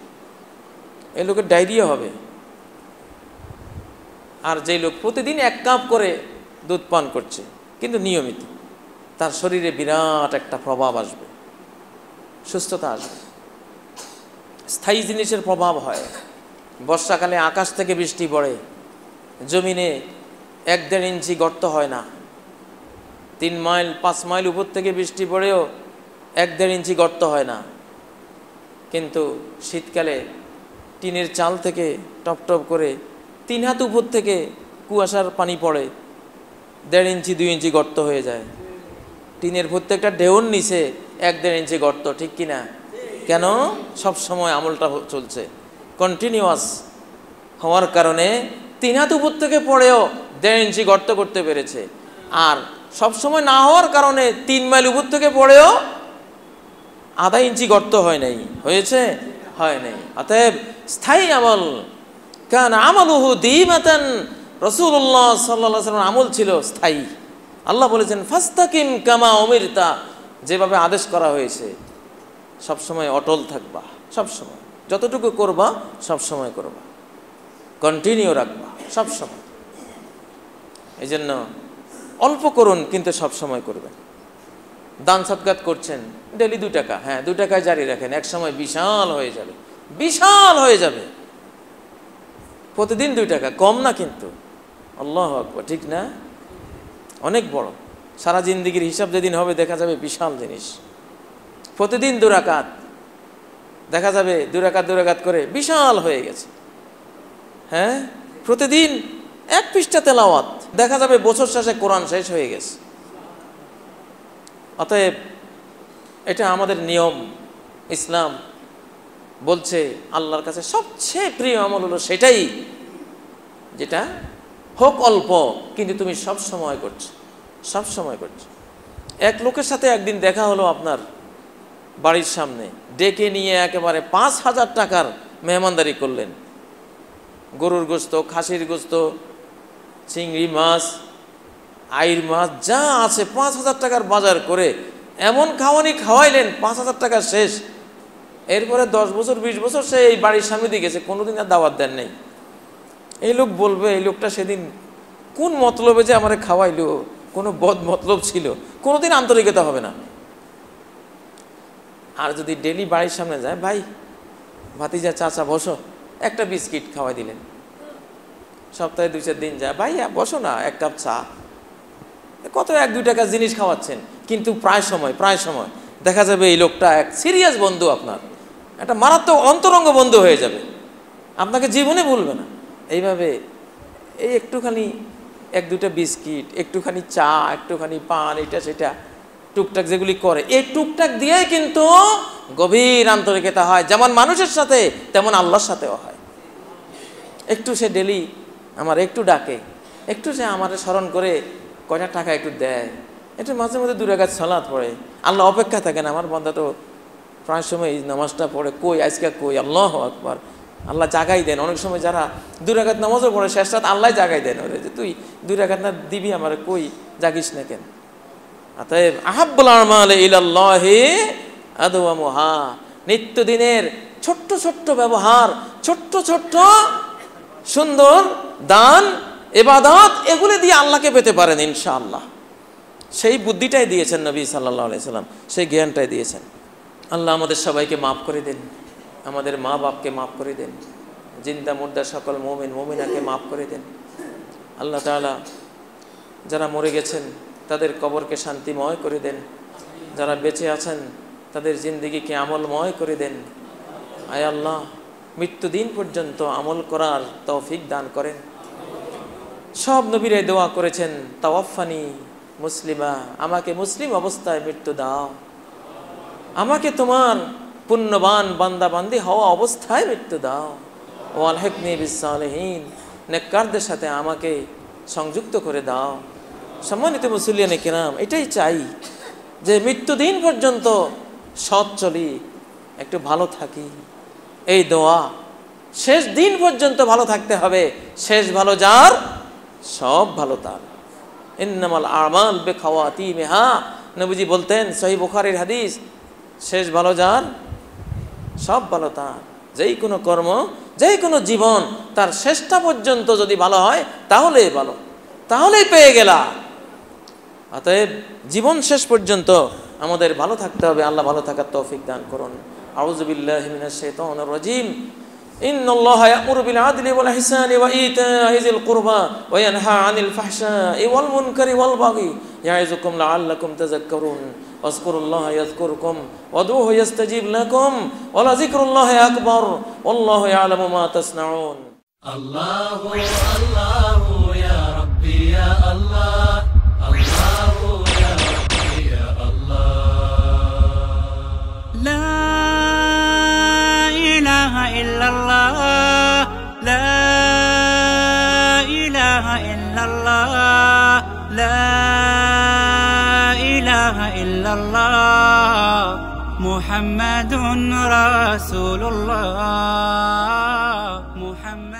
এই লোকের ডায়রিয়া হবে। আর যে লোক প্রতিদিন 1 কাপ করে দুধ পান করছে কিন্তু নিয়মিত, তার শরীরে বিরাট একটা প্রভাব আসবে, সুস্থতা আসবে। স্থায়ী জিনিসের প্রভাব হয়। বর্ষাকালে আকাশ থেকে বৃষ্টি পড়ে, জমিনে 1-1.5 ইঞ্চি গর্ত হয় না। 3 মাইল 5 মাইল উপর থেকে বৃষ্টি পড়েও 1-1.5 ইঞ্চি গর্ত হয় না। কিন্তু শীতকালে টিনের চাল থেকে টপ টপ করে 3 হাত উপর থেকে কুয়াশার পানি পড়ে, 1.5 ইঞ্চি 2 ইঞ্চি গর্ত হয়ে যায়। টিনের প্রত্যেকটা ঢেউর নিচে 1-1.5 ইঞ্চি গর্ত, ঠিক কিনা? কেন? সব সময় আমলটা চলছে, কন্টিনিউয়াস হওয়ার কারণে 3 হাত উপর থেকে পড়েও 1.5 ইঞ্চি গর্ত করতে পেরেছে। আর সব সময় না হওয়ার কারণে 3 মাইল উপর থেকে পড়েও 1/2 ইঞ্চি গর্ত হয় নাই, হয়েছে? হয় নাই। অতএব স্থায়ী আমল, কান আমালুহু দীমাতান, রাসূলুল্লাহ সাল্লাল্লাহু আলাইহি ওয়াসাল্লাম আমল ছিল স্থায়ী। আল্লাহ বলেছেন ফাস্তাকিম কামা উমিরতা, যেভাবে আদেশ করা হয়েছে সব সময় অটল থাকবা, সব সময় যতটুকু করবা সব সময় করবা, কন্টিনিউ রাখবা সব সময়। এই জন্য অল্প করুন কিন্তু সব সময় করবেন। দান সদকাত করছেন, ডেলি 2 টাকা, হ্যাঁ 2 টাকায় জারি রাখেন, এক সময় বিশাল হয়ে যাবে, বিশাল হয়ে যাবে। প্রতিদিন 2 টাকা, কম না কিন্তু, আল্লাহু আকবার, ঠিক না? অনেক বড়। সারা জিন্দেগির হিসাব যেদিন হবে দেখা যাবে বিশাল জিনিস। প্রতিদিন 2 রাকাত, দেখা যাবে 2 রাকাত করে বিশাল হয়ে গেছে। হ্যাঁ, প্রতিদিন 1 পৃষ্ঠা তেলাওয়াত, দেখা যাবে বছর শেষে কোরআন শেষ হয়ে গেছে। অতএব এটা আমাদের নিয়ম। ইসলাম বলছে আল্লাহর কাছে সবচেয়ে প্রিয় আমল হলো সেটাই যেটা হোক অল্প কিন্তু তুমি সব সময় করছো, সব সময় করছো। এক লোকের সাথে একদিন দেখা হলো আপনার বাড়ির সামনে, ডেকে নিয়ে একেবারে 5,000 টাকার মেহমানদারি করলেন। গরুর গোস্ত, খাসির গোস্ত, চিংড়ি মাছ, আইর মাছ যা আছে 5,000 টাকার বাজার করে এমন খাওয়ানি খাওয়াইলেন, 5,000 টাকা শেষ। এরপরে 10 বছর 20 বছর সে এই বাড়ির সামনে দিয়ে গেছে, কোনোদিন আর দাওয়াত দেন নাই। এই লোক বলবে এই লোকটা সেদিন কোন মতলবে যে আমারে খাওয়াইলো, কোনো বদ মতলব ছিল, কোনোদিন আন্তরিকতা হবে না। আর যদি ডেলি বাড়ির সামনে যায়, ভাই ভাতিজা চাচা বসো, একটা বিস্কিট খাওয়াই দিলেন। সপ্তাহে 2-4 দিন যায়, ভাই বসো না, 1 কাপ চা, কত 1-2 টাকা জিনিস খাওয়াচ্ছেন। কিন্তু প্রায় সময় দেখা যাবে এই লোকটা এক সিরিয়াস বন্ধু, আপনার একটা মারাত্মক অন্তরঙ্গ বন্ধু হয়ে যাবে, আপনাকে জীবনে ভুলবে না। এইভাবে এই একটুখানি 1-2টা বিস্কিট, একটুখানি চা, একটুখানি পান, এটা সেটা টুকটাক যেগুলি করে, এই টুকটাক দিয়েই কিন্তু গভীর আন্তরিকতা হয়। যেমন মানুষের সাথে তেমন আল্লাহর সাথেও হয়। একটু সে ডেলি আমার একটু ডাকে, একটু সে আমার স্মরণ করে কয়টা টাকা একটু দেয়, একটু মাঝে মধ্যে 2 রাকাত সালাত পড়ে। আল্লাহ অপেক্ষা থাকেন, আমার বান্দা তো প্রায় সময় এই নামাজটা পড়ে, কই আজকে কই, আল্লাহু আকবার, আল্লাহ জাগাই দেন। অনেক সময় যারা 2 রাকাত নামাজও পড়ে শেষ রাত আল্লাহ জাগাই দেন, ওরে যে তুই 2 রাকাত না দিবি আমার, কই জাগিস না কেন। অতএব আহাব্বুল আমাল ইলাল্লাহি আদওয়ামুহা, নিত্যদিনের ছোট্ট ছোট্ট ব্যবহার, ছোট্ট ছোট্ট সুন্দর দান ইবাদত, এগুলি দিয়ে আল্লাহকে পেতে পারেন ইনশাআল্লাহ। সেই বুদ্ধিটাই দিয়েছেন নবী সাল্লাল্লাহু আলাইহি সাল্লাম, সেই জ্ঞানটাই দিয়েছেন। আল্লাহ আমাদের সবাইকে মাফ করে দেন, আমাদের মা বাপকে মাফ করে দেন, জিন্দা মুর্দা সকল মুমিন মুমিনাকে মাফ করে দেন। আল্লাহ তাআলা যারা মরে গেছেন তাদের কবরকে শান্তিময় করে দেন, যারা বেঁচে আছেন তাদের জিন্দেগিকে আমলময় করে দেন। আয় আল্লাহ, মৃত্যুদিন পর্যন্ত আমল করার তৌফিক দান করেন। সব নবীরাই দোয়া করেছেন, তাওয়াফানি মুসলিমা, আমাকে মুসলিম অবস্থায় মৃত্যু দাও, আমাকে তোমার পুণ্যবান বান্দা বান্দি হওয়া অবস্থায় মৃত্যু দাও। ও আলহিকনি বিসসালিহিন, নেককারদের সাথে আমাকে সংযুক্ত করে দাও। সম্মানিত মুসলিয়ানে কিরাম, এটাই চাই যে মৃত্যুদিন পর্যন্ত সৎ চলি, একটু ভালো থাকি, এই দোয়া। শেষ দিন পর্যন্ত ভালো থাকতে হবে, শেষ ভালো যার সব ভালো তার। ইন্নামাল আমাল বিখাওয়াতিমিহা, নবীজি বলতেন, সহিহ বুখারীর হাদিস, শেষ ভালো যার সব ভালো তার। যেই কোনো কর্ম, যেই কোনো জীবন তার শেষটা পর্যন্ত যদি ভালো হয় তাহলেই ভালো, তাহলেই পেয়ে গেলা। অতএব জীবন শেষ পর্যন্ত আমাদের ভালো থাকতে হবে। আল্লাহ ভালো থাকার তৌফিক দান করুন। আউযু বিল্লাহি মিনাশ শাইতানির রাজীম। ইন্নাল্লাহা ইয়া'মুরু বিল আদলি ওয়াল ইহসানি ওয়া ইতা'i যিল কুরবা ওয়া ইয়ানহা আনিল ফাহশা'i ওয়াল মুনকারি ওয়াল বাগি ইয়া'iযুকুম লা'আল্লাকুম তাযাক্কারুন। ওয়াজকুরুল্লাহা ইয়াযকুরকুম ওয়াদউহু ইস্তাজিব লাকুম ওয়া লাযিকরুল্লাহি আকবার ওয়াল্লাহু ইয়া'লামু মা তাসনাউন। আল্লাহু আল্লাহু ইয়া রাব্বি ইয়া আল্লাহ, আল্লাহু ইয়া রাব্বি ইয়া আল্লাহ। লা ইলাহা ইল্লাল্লাহ, লা ইলাহা ইল্লাল্লাহ, লা ইলাহা ইল্লাল্লাহ, মুহাম্মাদুর রাসূলুল্লাহ। মুহাম্মদ